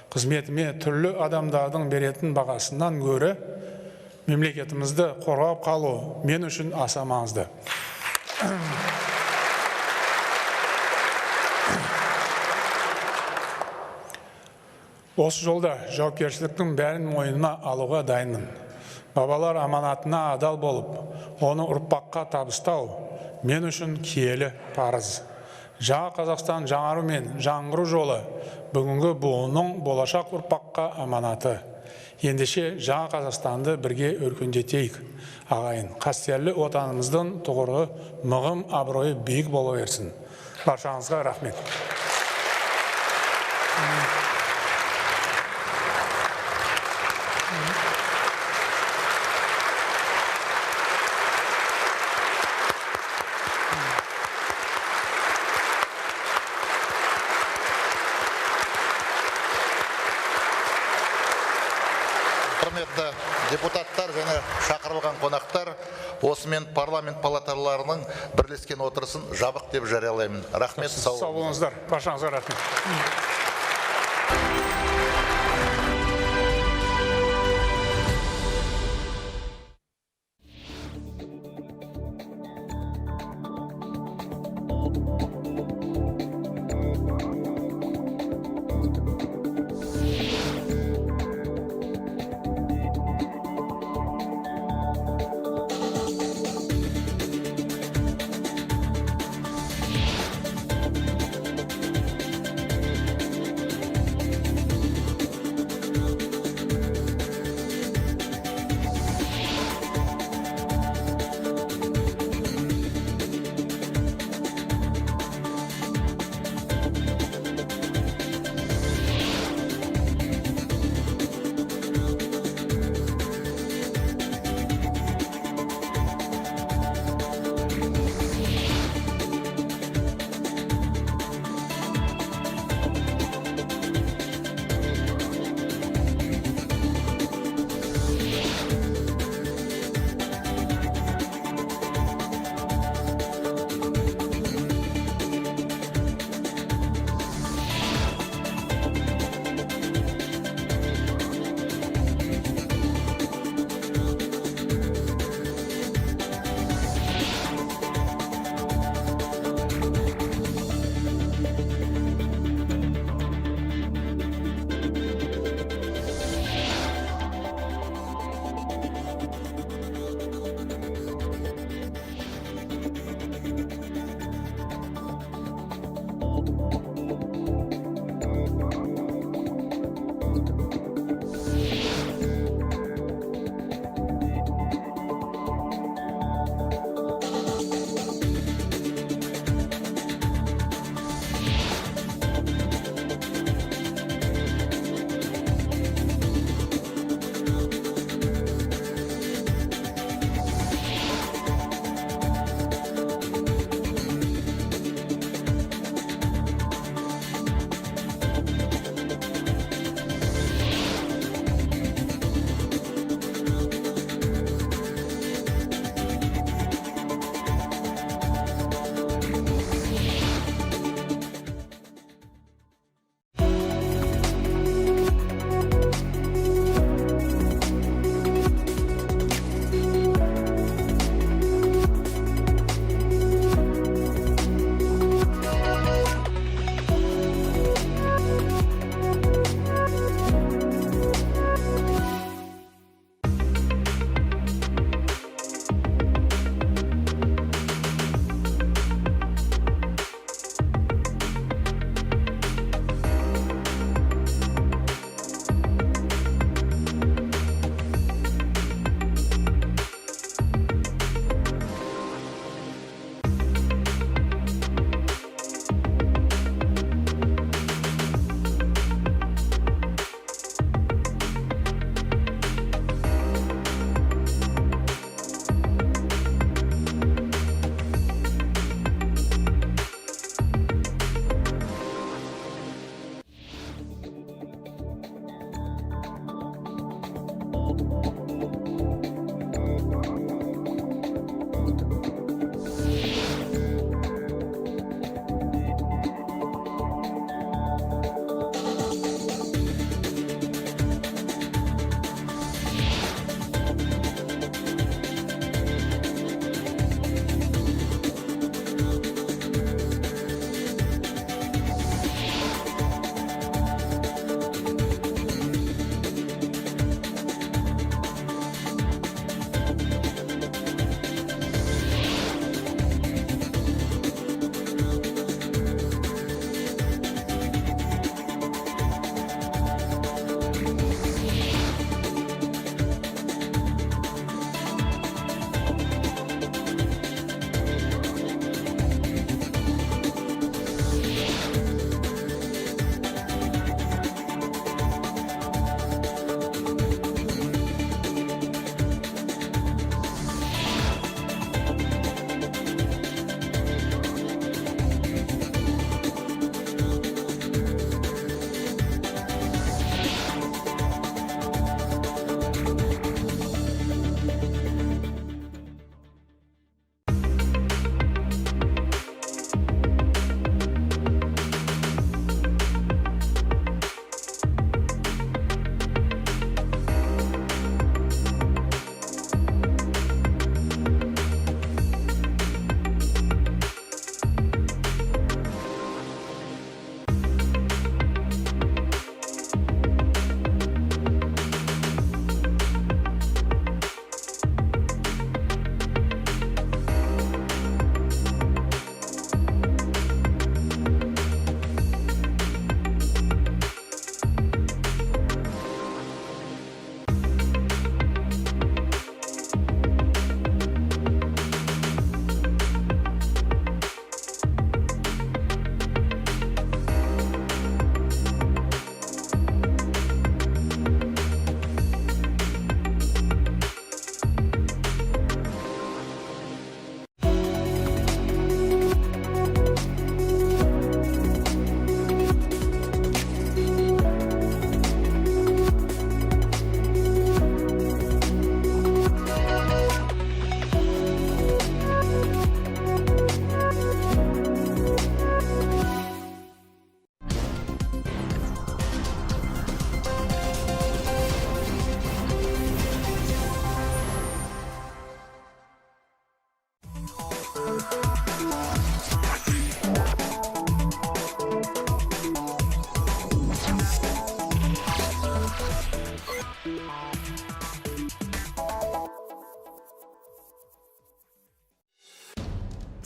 Қызметіме түрлі адамдардың беретін бағасынан гөрі мемлекетімізді қорғап қалу мен үшін аса маңызды. Осы жолда жауапкершіліктің бәрін мойныма алуға дайынмын. Бабалар аманатына адал болып, оны ұрпаққа табыстау мен үшін киелі парыз. Жаңа Қазақстан жаңару мен жаңғыру жолы бүгінгі буынның болашақ ұрпаққа аманаты. Ендеше жаңа Қазақстанды бірге өркендетейік. Ағайын, қастерлі отанымыздың тұғыры, мығым абыройы биік бола берсін. Баршаңызға рахмет. Құрметті депутаттар және шақырылған қонақтар, осымен парламент палаталарының бірлескен отырысын жабық деп жариялаймын. Рахмет, сау болыңыздар. Баршаңызға рахмет.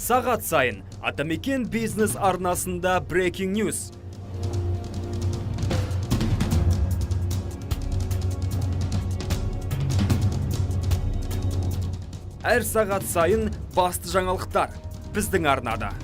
Сағат сайын Атамекен бизнес арнасында Breaking News. Әр сағат сайын басты жаңалықтар біздің арнада.